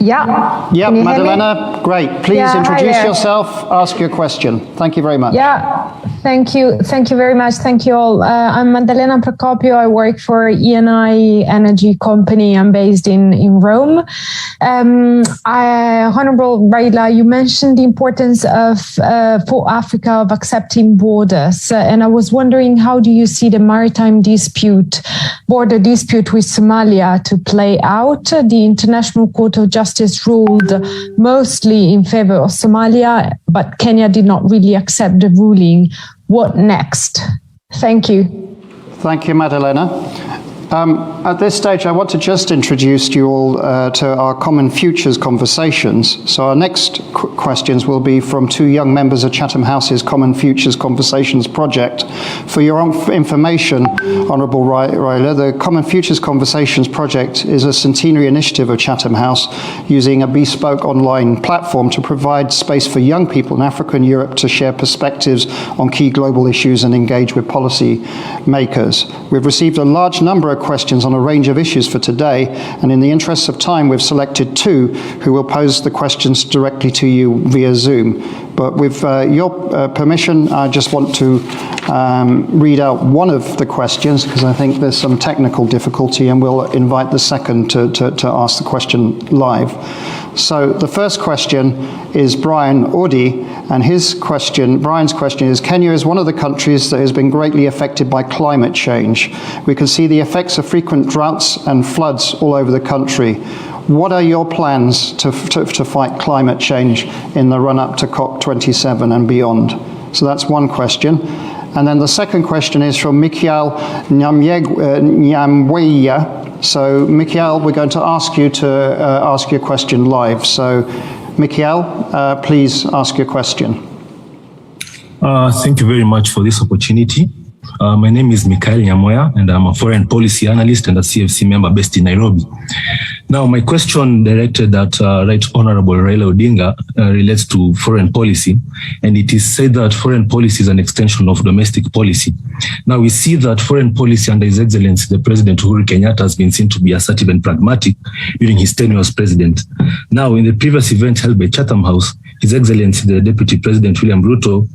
Speaker 9: Yeah.
Speaker 1: Yeah, Madalena, great. Please introduce yourself, ask your question. Thank you very much.
Speaker 9: Yeah, thank you. Thank you very much. Thank you all. I'm Maddalena Procopio. I work for ENI Energy Company. I'm based in Rome. Honorable Raila, you mentioned the importance of for Africa of accepting borders. And I was wondering, how do you see the maritime dispute, border dispute with Somalia to play out? The International Court of Justice ruled mostly in favor of Somalia, but Kenya did not really accept the ruling. What next? Thank you.
Speaker 1: Thank you, Madalena. At this stage, I want to just introduce you all to our Common Futures conversations. So our next questions will be from two young members of Chatham House's Common Futures Conversations project. For your information, Honourable Raila, the Common Futures Conversations project is a centenary initiative of Chatham House using a bespoke online platform to provide space for young people in Africa and Europe to share perspectives on key global issues and engage with policy makers. We've received a large number of questions on a range of issues for today, and in the interests of time, we've selected two who will pose the questions directly to you via Zoom. But with your permission, I just want to read out one of the questions because I think there's some technical difficulty, and we'll invite the second to ask the question live. So the first question is Brian Odi, and Brian's question is, Kenya is one of the countries that has been greatly affected by climate change. We can see the effects of frequent droughts and floods all over the country. What are your plans to fight climate change in the run-up to COP27 and beyond? So that's one question. And then the second question is from Mikiel Nyamweya. So, Mikiel, we're going to ask you to ask your question live. So, Mikiel, please ask your question.
Speaker 10: Thank you very much for this opportunity. My name is Mikiel Nyamweya, and I'm a foreign policy analyst and a CFC member based in Nairobi. Now, my question directed at Right Honorable Raila Odinga relates to foreign policy, and it is said that foreign policy is an extension of domestic policy. Now, we see that foreign policy under His Excellency, the President Uhuru Kenyatta, has been seen to be assertive and pragmatic during his tenure as president. Now, in the previous event held by Chatham House, His Excellency, the Deputy President William Ruto,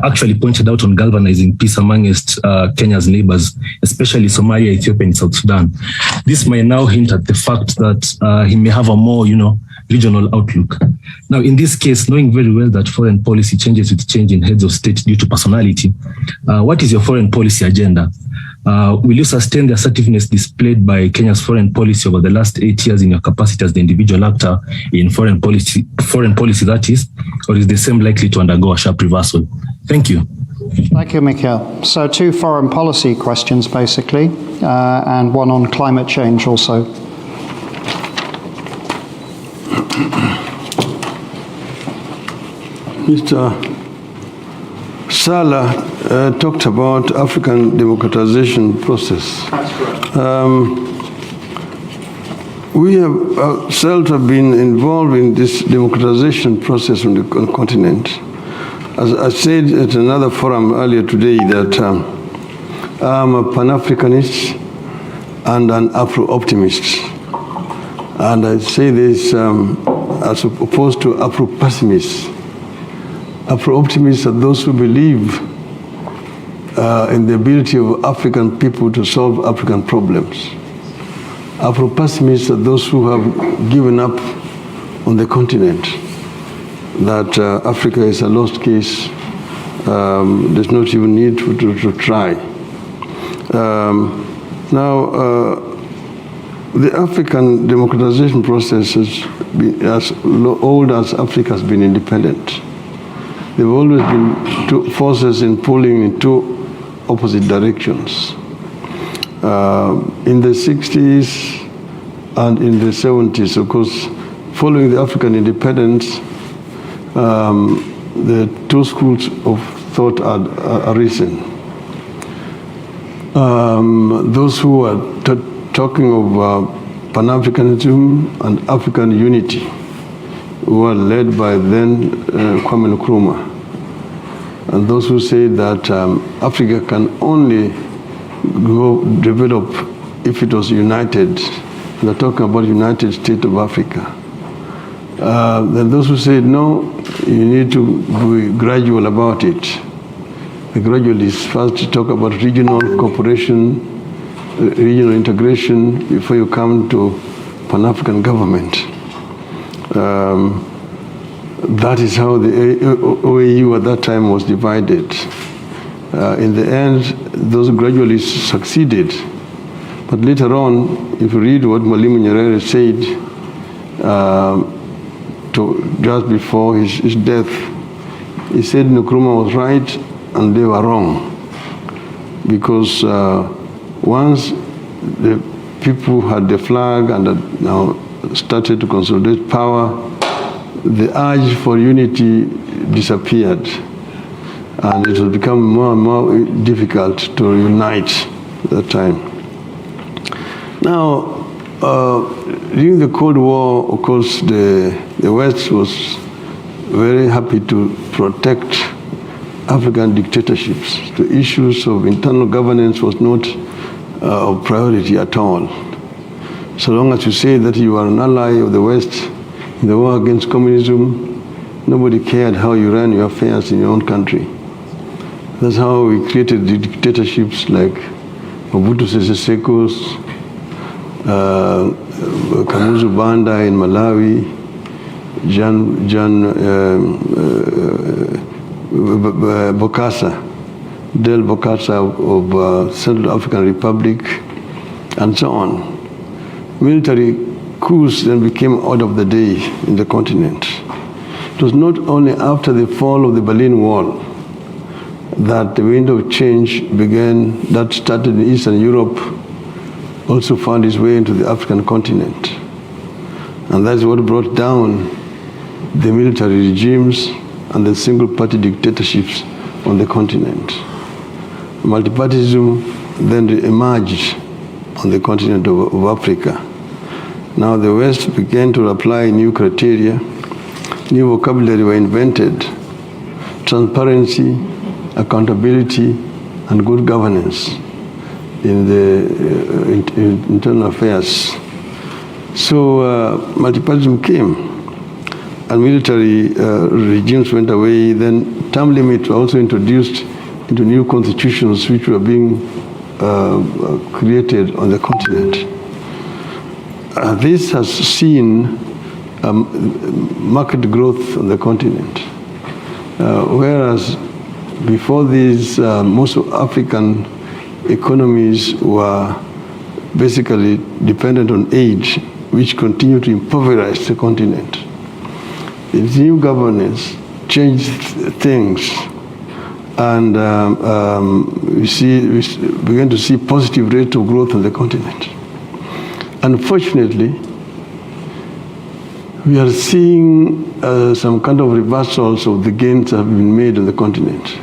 Speaker 10: actually pointed out on galvanizing peace amongst Kenya's neighbors, especially Somalia, Ethiopia, and South Sudan. This may now hint at the fact that he may have a more, regional outlook. Now, in this case, knowing very well that foreign policy changes with change in heads of state due to personality, what is your foreign policy agenda? Will you sustain the assertiveness displayed by Kenya's foreign policy over the last 8 years in your capacity as the individual actor in foreign policy that is, or is the same likely to undergo a sharp reversal? Thank you.
Speaker 1: Thank you, Mikiel. So 2 foreign policy questions, basically, and one on climate change also.
Speaker 2: Mr. Salah talked about African democratization process.
Speaker 1: That's correct.
Speaker 2: We have ourselves have been involved in this democratization process on the continent. As I said at another forum earlier today that I'm a Pan-Africanist and an Afro-optimist. And I say this as opposed to Afro-pessimist. Afro-optimists are those who believe in the ability of African people to solve African problems. Afro-pessimists are those who have given up on the continent, that Africa is a lost case. There's not even need to try. The African democratization process has been as old as Africa has been independent. There have always been two forces pulling in two opposite directions. In the 60s and in the 70s, of course, following the African independence, the two schools of thought had arisen. Those who are talking of Pan-Africanism and African unity were led by then Kwame Nkrumah. And those who say that Africa can only develop if it was united. They're talking about United States of Africa. Then those who say, no, you need to be gradual about it. The gradual is first to talk about regional cooperation, regional integration, before you come to Pan-African government. That is how the OAU at that time was divided. In the end, those gradualists succeeded. But later on, if you read what Mwalimu Nyerere said just before his death, he said Nkrumah was right and they were wrong. Because once the people had the flag and had now started to consolidate power, the urge for unity disappeared. And it has become more and more difficult to unite at that time. Now, during the Cold War, of course, the West was very happy to protect African dictatorships. The issues of internal governance was not of priority at all. So long as you say that you are an ally of the West in the war against communism, nobody cared how you ran your affairs in your own country. That's how we created the dictatorships like Mobutu Sese Seko's, Kamuzu Banda in Malawi, Del Bokassa of Central African Republic, and so on. Military coups then became order of the day in the continent. It was not only after the fall of the Berlin Wall that the window of change began, that started in Eastern Europe, also found its way into the African continent. And that's what brought down the military regimes and the single-party dictatorships on the continent. Multipartyism then emerged on the continent of Africa. Now the West began to apply new criteria, new vocabulary were invented: transparency, accountability, and good governance in the internal affairs. So multipartyism came, and military regimes went away. Then term limits were also introduced into new constitutions which were being created on the continent. This has seen market growth on the continent, whereas before this, most African economies were basically dependent on aid, which continued to impoverish the continent. The new governance changed things, and we began to see positive rate of growth on the continent. Unfortunately, we are seeing some kind of reversals of the gains that have been made on the continent.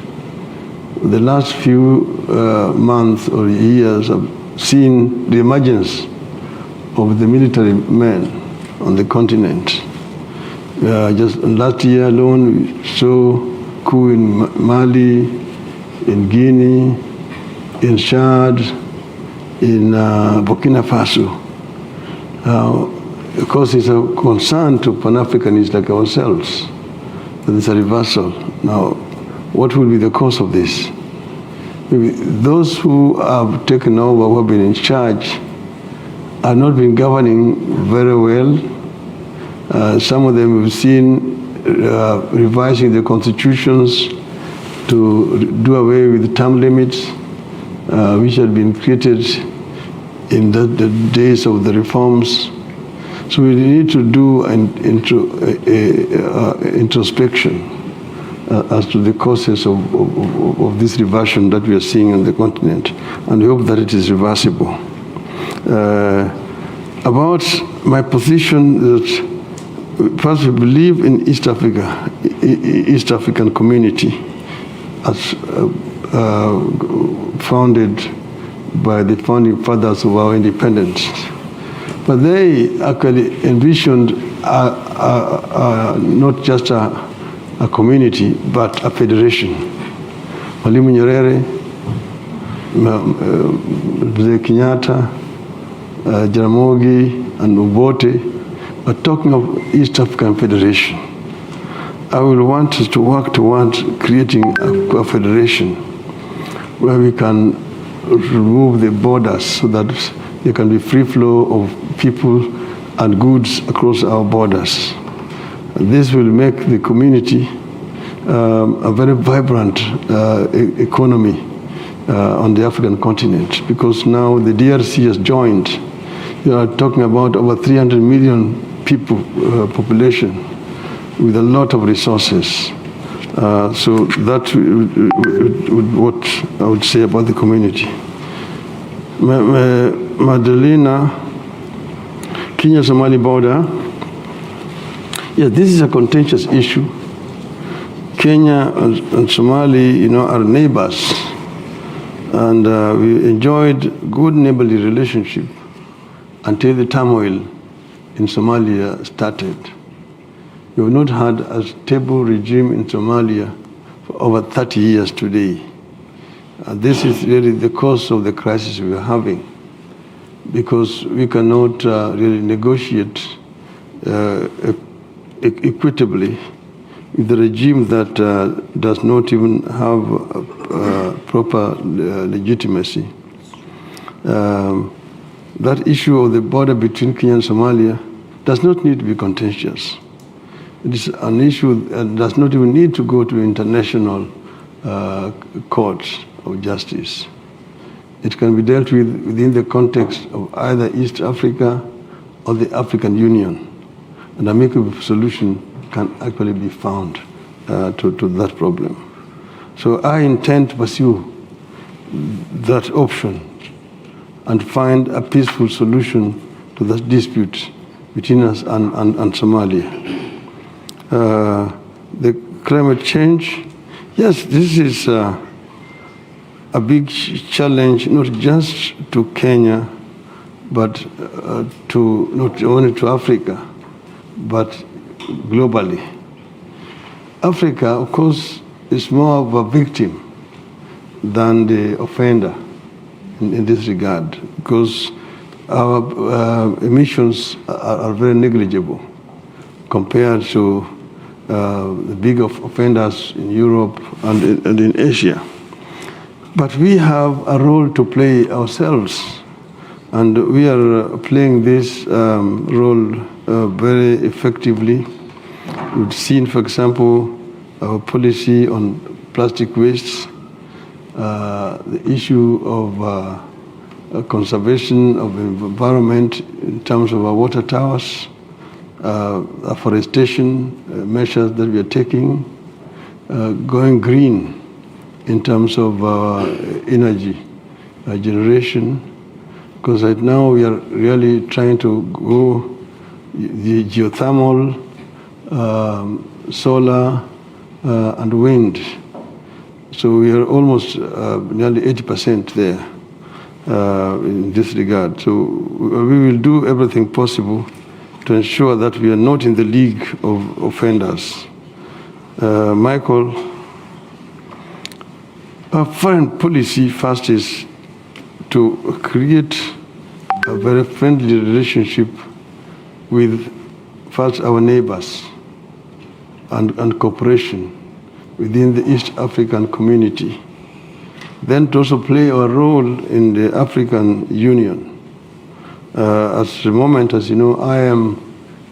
Speaker 2: The last few months or years have seen the emergence of the military men on the continent. Just last year alone, we saw coup in Mali, in Guinea, in Chad, in Burkina Faso. Of course, it's a concern to Pan-Africanists like ourselves there's a reversal. Now, what will be the cause of this? Maybe those who have taken over, who have been in charge, have not been governing very well. Some of them we've seen revising the constitutions to do away with term limits, which had been created in the days of the reforms. So we need to do an introspection as to the causes of this reversion that we are seeing on the continent, and we hope that it is reversible. About my position, that first we believe in East Africa, East African community, as founded by the founding fathers of our independence. But they actually envisioned not just a community, but a federation. Mwalimu Nyerere, Mzee Kenyatta, Jaramogi, and Obote are talking of East African Federation. I will want us to work towards creating a federation where we can remove the borders so that there can be free flow of people and goods across our borders. This will make the community a very vibrant economy on the African continent, because now the DRC has joined. You are talking about over 300 million people population with a lot of resources. So that would what I would say about the community. Madalena, Kenya-Somali border. Yeah, this is a contentious issue. Kenya and Somali, are neighbors, and we enjoyed good neighborly relationship until the turmoil in Somalia started. We have not had a stable regime in Somalia for over 30 years today. This is really the cause of the crisis we are having, because we cannot really negotiate equitably with the regime that does not even have proper legitimacy. That issue of the border between Kenya and Somalia does not need to be contentious. It is an issue that does not even need to go to international courts of justice. It can be dealt with within the context of either East Africa or the African Union, and a amicable solution can actually be found to that problem. So I intend to pursue that option and find a peaceful solution to that dispute between us and Somalia. The climate change, yes, this is a big challenge, not just to Kenya, but to not only to Africa, but globally. Africa, of course, is more of a victim than the offender in this regard, because our emissions are very negligible compared to the big offenders in Europe and in Asia. But we have a role to play ourselves, and we are playing this role very effectively. We've seen, for example, our policy on plastic waste, the issue of conservation of the environment in terms of our water towers, afforestation measures that we are taking, going green in terms of energy generation, because right now we are really trying to go the geothermal, solar, and wind. So we are almost nearly 80% there in this regard. So we will do everything possible to ensure that we are not in the league of offenders. Michael, our foreign policy first is to create a very friendly relationship with first our neighbors. and cooperation within the East African community. Then to also play our role in the African Union. At the moment, as you know, I am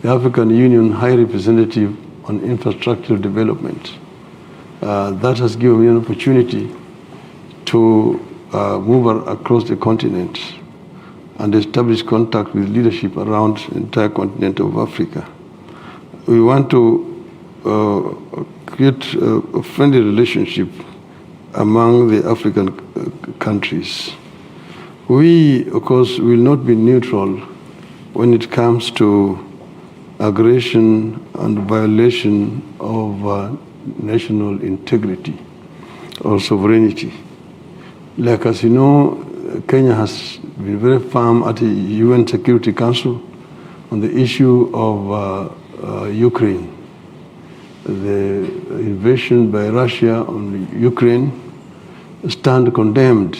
Speaker 2: the African Union High Representative on Infrastructure Development. That has given me an opportunity to move across the continent and establish contact with leadership around the entire continent of Africa. We want to create a friendly relationship among the African countries. We, of course, will not be neutral when it comes to aggression and violation of national integrity or sovereignty. Like, as you know, Kenya has been very firm at the UN Security Council on the issue of Ukraine. The invasion by Russia on Ukraine stand condemned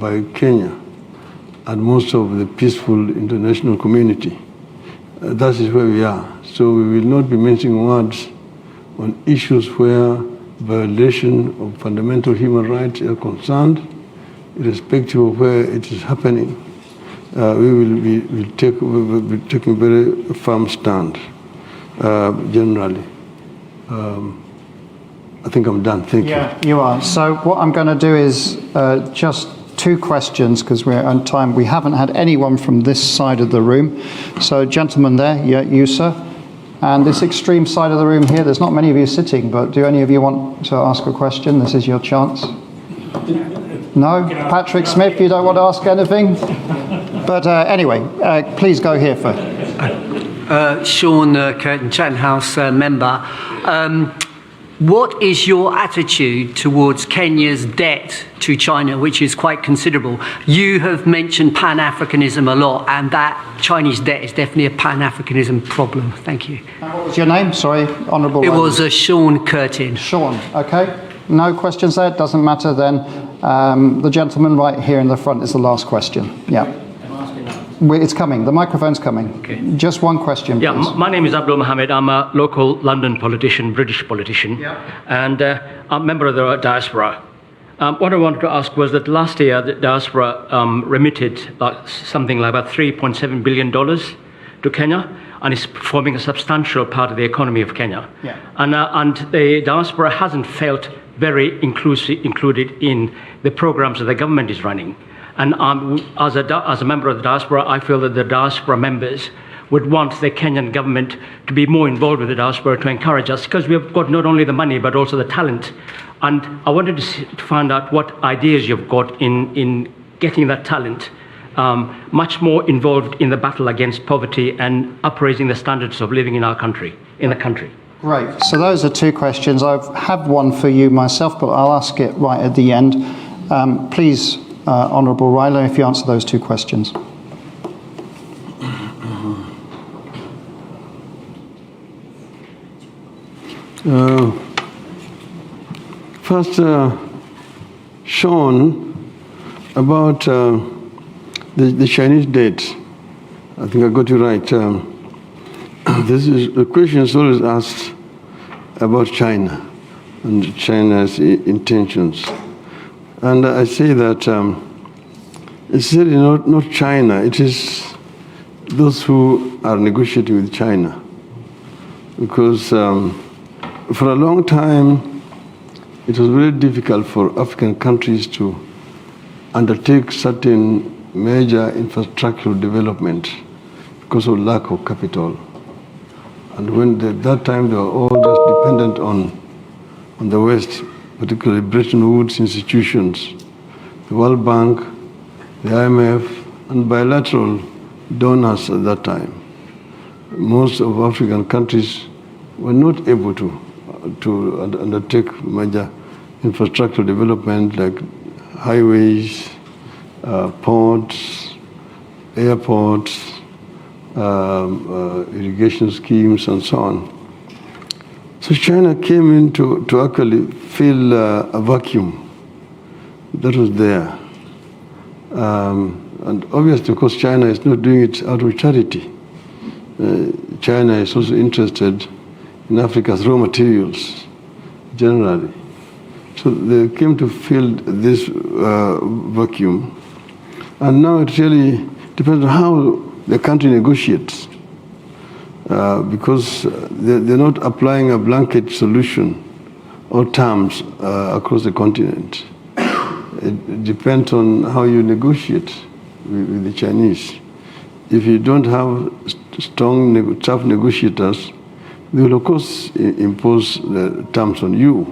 Speaker 2: by Kenya and most of the peaceful international community. That is where we are. So we will not be mentioning words on issues where violation of fundamental human rights are concerned, irrespective of where it is happening. We will be taking a very firm stand, generally. I think I'm done. Thank you.
Speaker 1: Yeah, you are. So what I'm going to do is just 2 questions, because we're on time. We haven't had anyone from this side of the room. So gentleman there, you sir. And this extreme side of the room here, there's not many of you sitting, but do any of you want to ask a question? This is your chance. No? Patrick Smith, you don't want to ask anything? But anyway, please go here first.
Speaker 11: Sean Curtin, Chatham House member. What is your attitude towards Kenya's debt to China, which is quite considerable? You have mentioned Pan-Africanism a lot, and that Chinese debt is definitely a Pan-Africanism problem. Thank you.
Speaker 1: What was your name? Sorry, Honourable.
Speaker 11: It was Sean Curtin.
Speaker 1: Sean, okay. No questions there? Doesn't matter then. The gentleman right here in the front is the last question. Yeah. It's coming. The microphone's coming.
Speaker 12: Okay.
Speaker 1: Just one question, please.
Speaker 12: Yeah, my name is Abdul Mohammed. I'm a local London politician, British politician, and I'm a member of the diaspora. What I wanted to ask was that last year the diaspora remitted something like about $3.7 billion to Kenya, and is forming a substantial part of the economy of Kenya.
Speaker 1: Yeah.
Speaker 12: And the diaspora hasn't felt very included in the programs that the government is running. And as a member of the diaspora, I feel that the diaspora members would want the Kenyan government to be more involved with the diaspora to encourage us, because we've got not only the money but also the talent. And I wanted to find out what ideas you've got in getting that talent much more involved in the battle against poverty and upraising the standards of living in our country, in the country.
Speaker 1: Great. So those are 2 questions. I have one for you myself, but I'll ask it right at the end. Please, Honourable Raila, if you answer those 2 questions.
Speaker 2: First, Sean, about the Chinese debt. I think I got you right. This is the question is always asked about China and China's intentions. And I say that it's really not China, it is those who are negotiating with China. Because for a long time, it was very difficult for African countries to undertake certain major infrastructural development because of lack of capital. And when at that time they were all just dependent on the West, particularly Bretton Woods institutions, the World Bank, the IMF, and bilateral donors at that time. Most of African countries were not able to undertake major infrastructural development like highways, ports, airports, irrigation schemes, and so on. So China came in to actually fill a vacuum that was there. And obviously, of course, China is not doing it out of charity. China is also interested in Africa's raw materials generally. So they came to fill this vacuum. And now it really depends on how the country negotiates, because they're not applying a blanket solution or terms across the continent. It depends on how you negotiate with the Chinese. If you don't have strong, tough negotiators, they will of course impose the terms on you.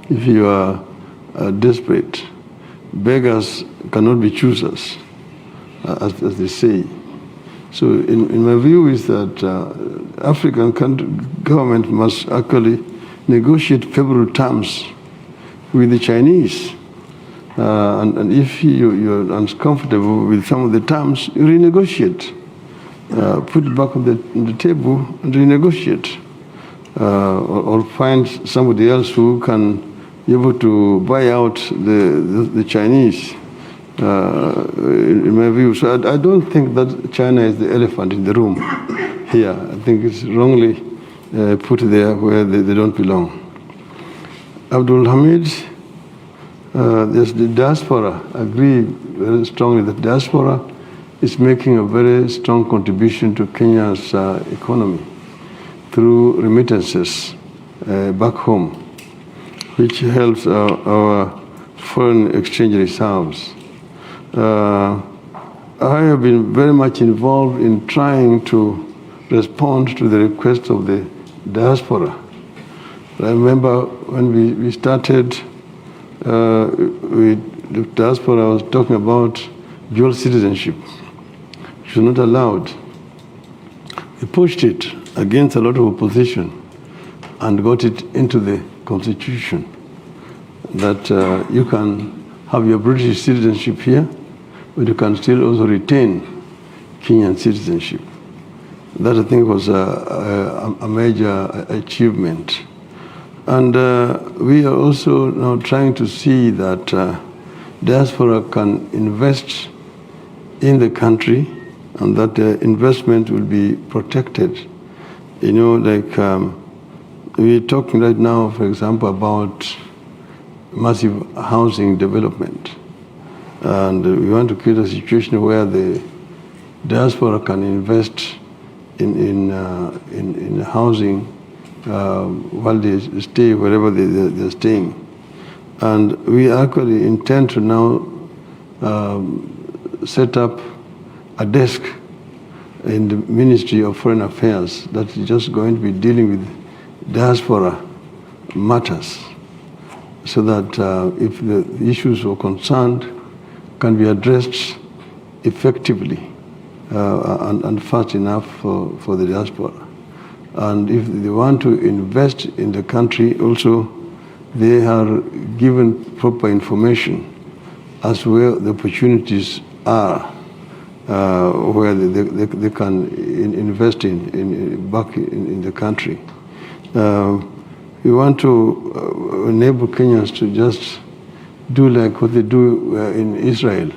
Speaker 2: If you are desperate, beggars cannot be choosers, as they say. So in my view is that African government must actually negotiate favorable terms with the Chinese. And if you're uncomfortable with some of the terms, you renegotiate. Put it back on the table and renegotiate. Or find somebody else who can be able to buy out the Chinese, in my view. So I don't think that China is the elephant in the room here. I think it's wrongly put there where they don't belong. Abdul Hamid, there's the diaspora. I agree very strongly that diaspora is making a very strong contribution to Kenya's economy through remittances back home, which helps our foreign exchange reserves. I have been very much involved in trying to respond to the request of the diaspora. I remember when we started with the diaspora, I was talking about dual citizenship, which was not allowed. We pushed it against a lot of opposition and got it into the constitution that you can have your British citizenship here, but you can still also retain Kenyan citizenship. That I think was a major achievement. And we are also now trying to see that diaspora can invest in the country and that the investment will be protected. You know, like we're talking right now, for example, about massive housing development. And we want to create a situation where the diaspora can invest in housing while they stay wherever they're staying. And we actually intend to now set up a desk in the Ministry of Foreign Affairs that is just going to be dealing with diaspora matters, so that if the issues were concerned can be addressed effectively and fast enough for the diaspora. And if they want to invest in the country also, they are given proper information as where the opportunities are, where they can invest back in the country. We want to enable Kenyans to just do like what they do in Israel.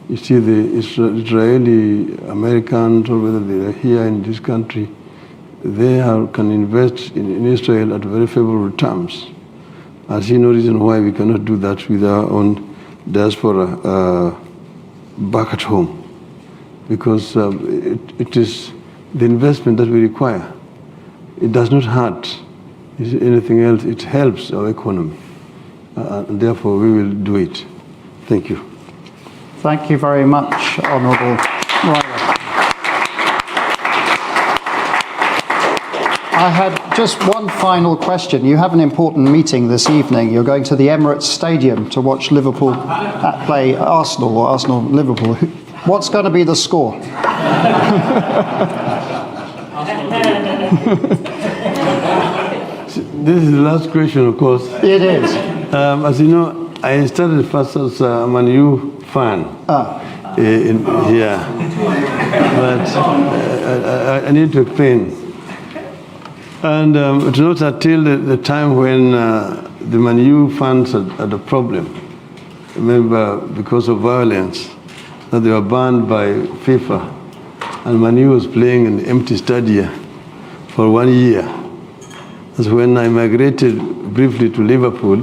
Speaker 2: You see, the Israeli Americans, or whether they are here in this country, they can invest in Israel at very favorable terms. I see no reason why we cannot do that with our own diaspora back at home, because it is the investment that we require. It does not hurt anything else, it helps our economy. And therefore, we will do it. Thank you.
Speaker 1: Thank you very much, Honourable Raila. I had just one final question. You have an important meeting this evening. You're going to the Emirates Stadium to watch Liverpool play Arsenal, or Arsenal-Liverpool. What's going to be the score?
Speaker 2: This is the last question, of course.
Speaker 1: It is.
Speaker 2: As you know, I started first as a Man U fan here, but I need to explain. And it was not until the time when the Man U fans had a problem. Remember, because of violence, that they were banned by FIFA, and Man U was playing in the empty stadium for 1 year. That's when I migrated briefly to Liverpool,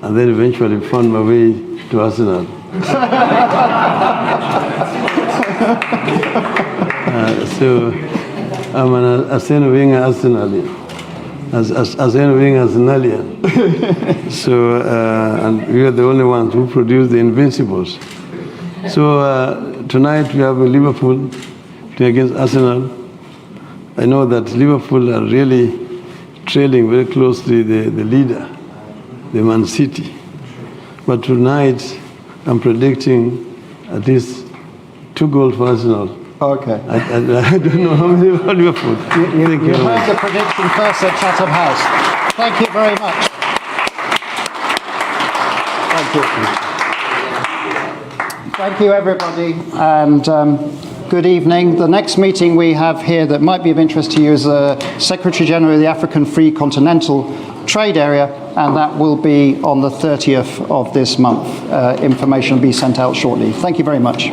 Speaker 2: and then eventually found my way to Arsenal. So I'm an Arsene Wenger Arsenalian, Arsene Wenger Arsenalian. So, and we are the only ones who produce the Invincibles. So tonight we have Liverpool playing against Arsenal. I know that Liverpool are really trailing very closely the leader, the Man City. But tonight I'm predicting at least 2 goals for Arsenal.
Speaker 1: Okay.
Speaker 2: I don't know how many for Liverpool.
Speaker 1: You heard the prediction first at Chatham House. Thank you very much. Thank you. Thank you, everybody, and good evening. The next meeting we have here that might be of interest to you is the Secretary General of the African Free Continental Trade Area, and that will be on the 30th of this month. Information will be sent out shortly. Thank you very much.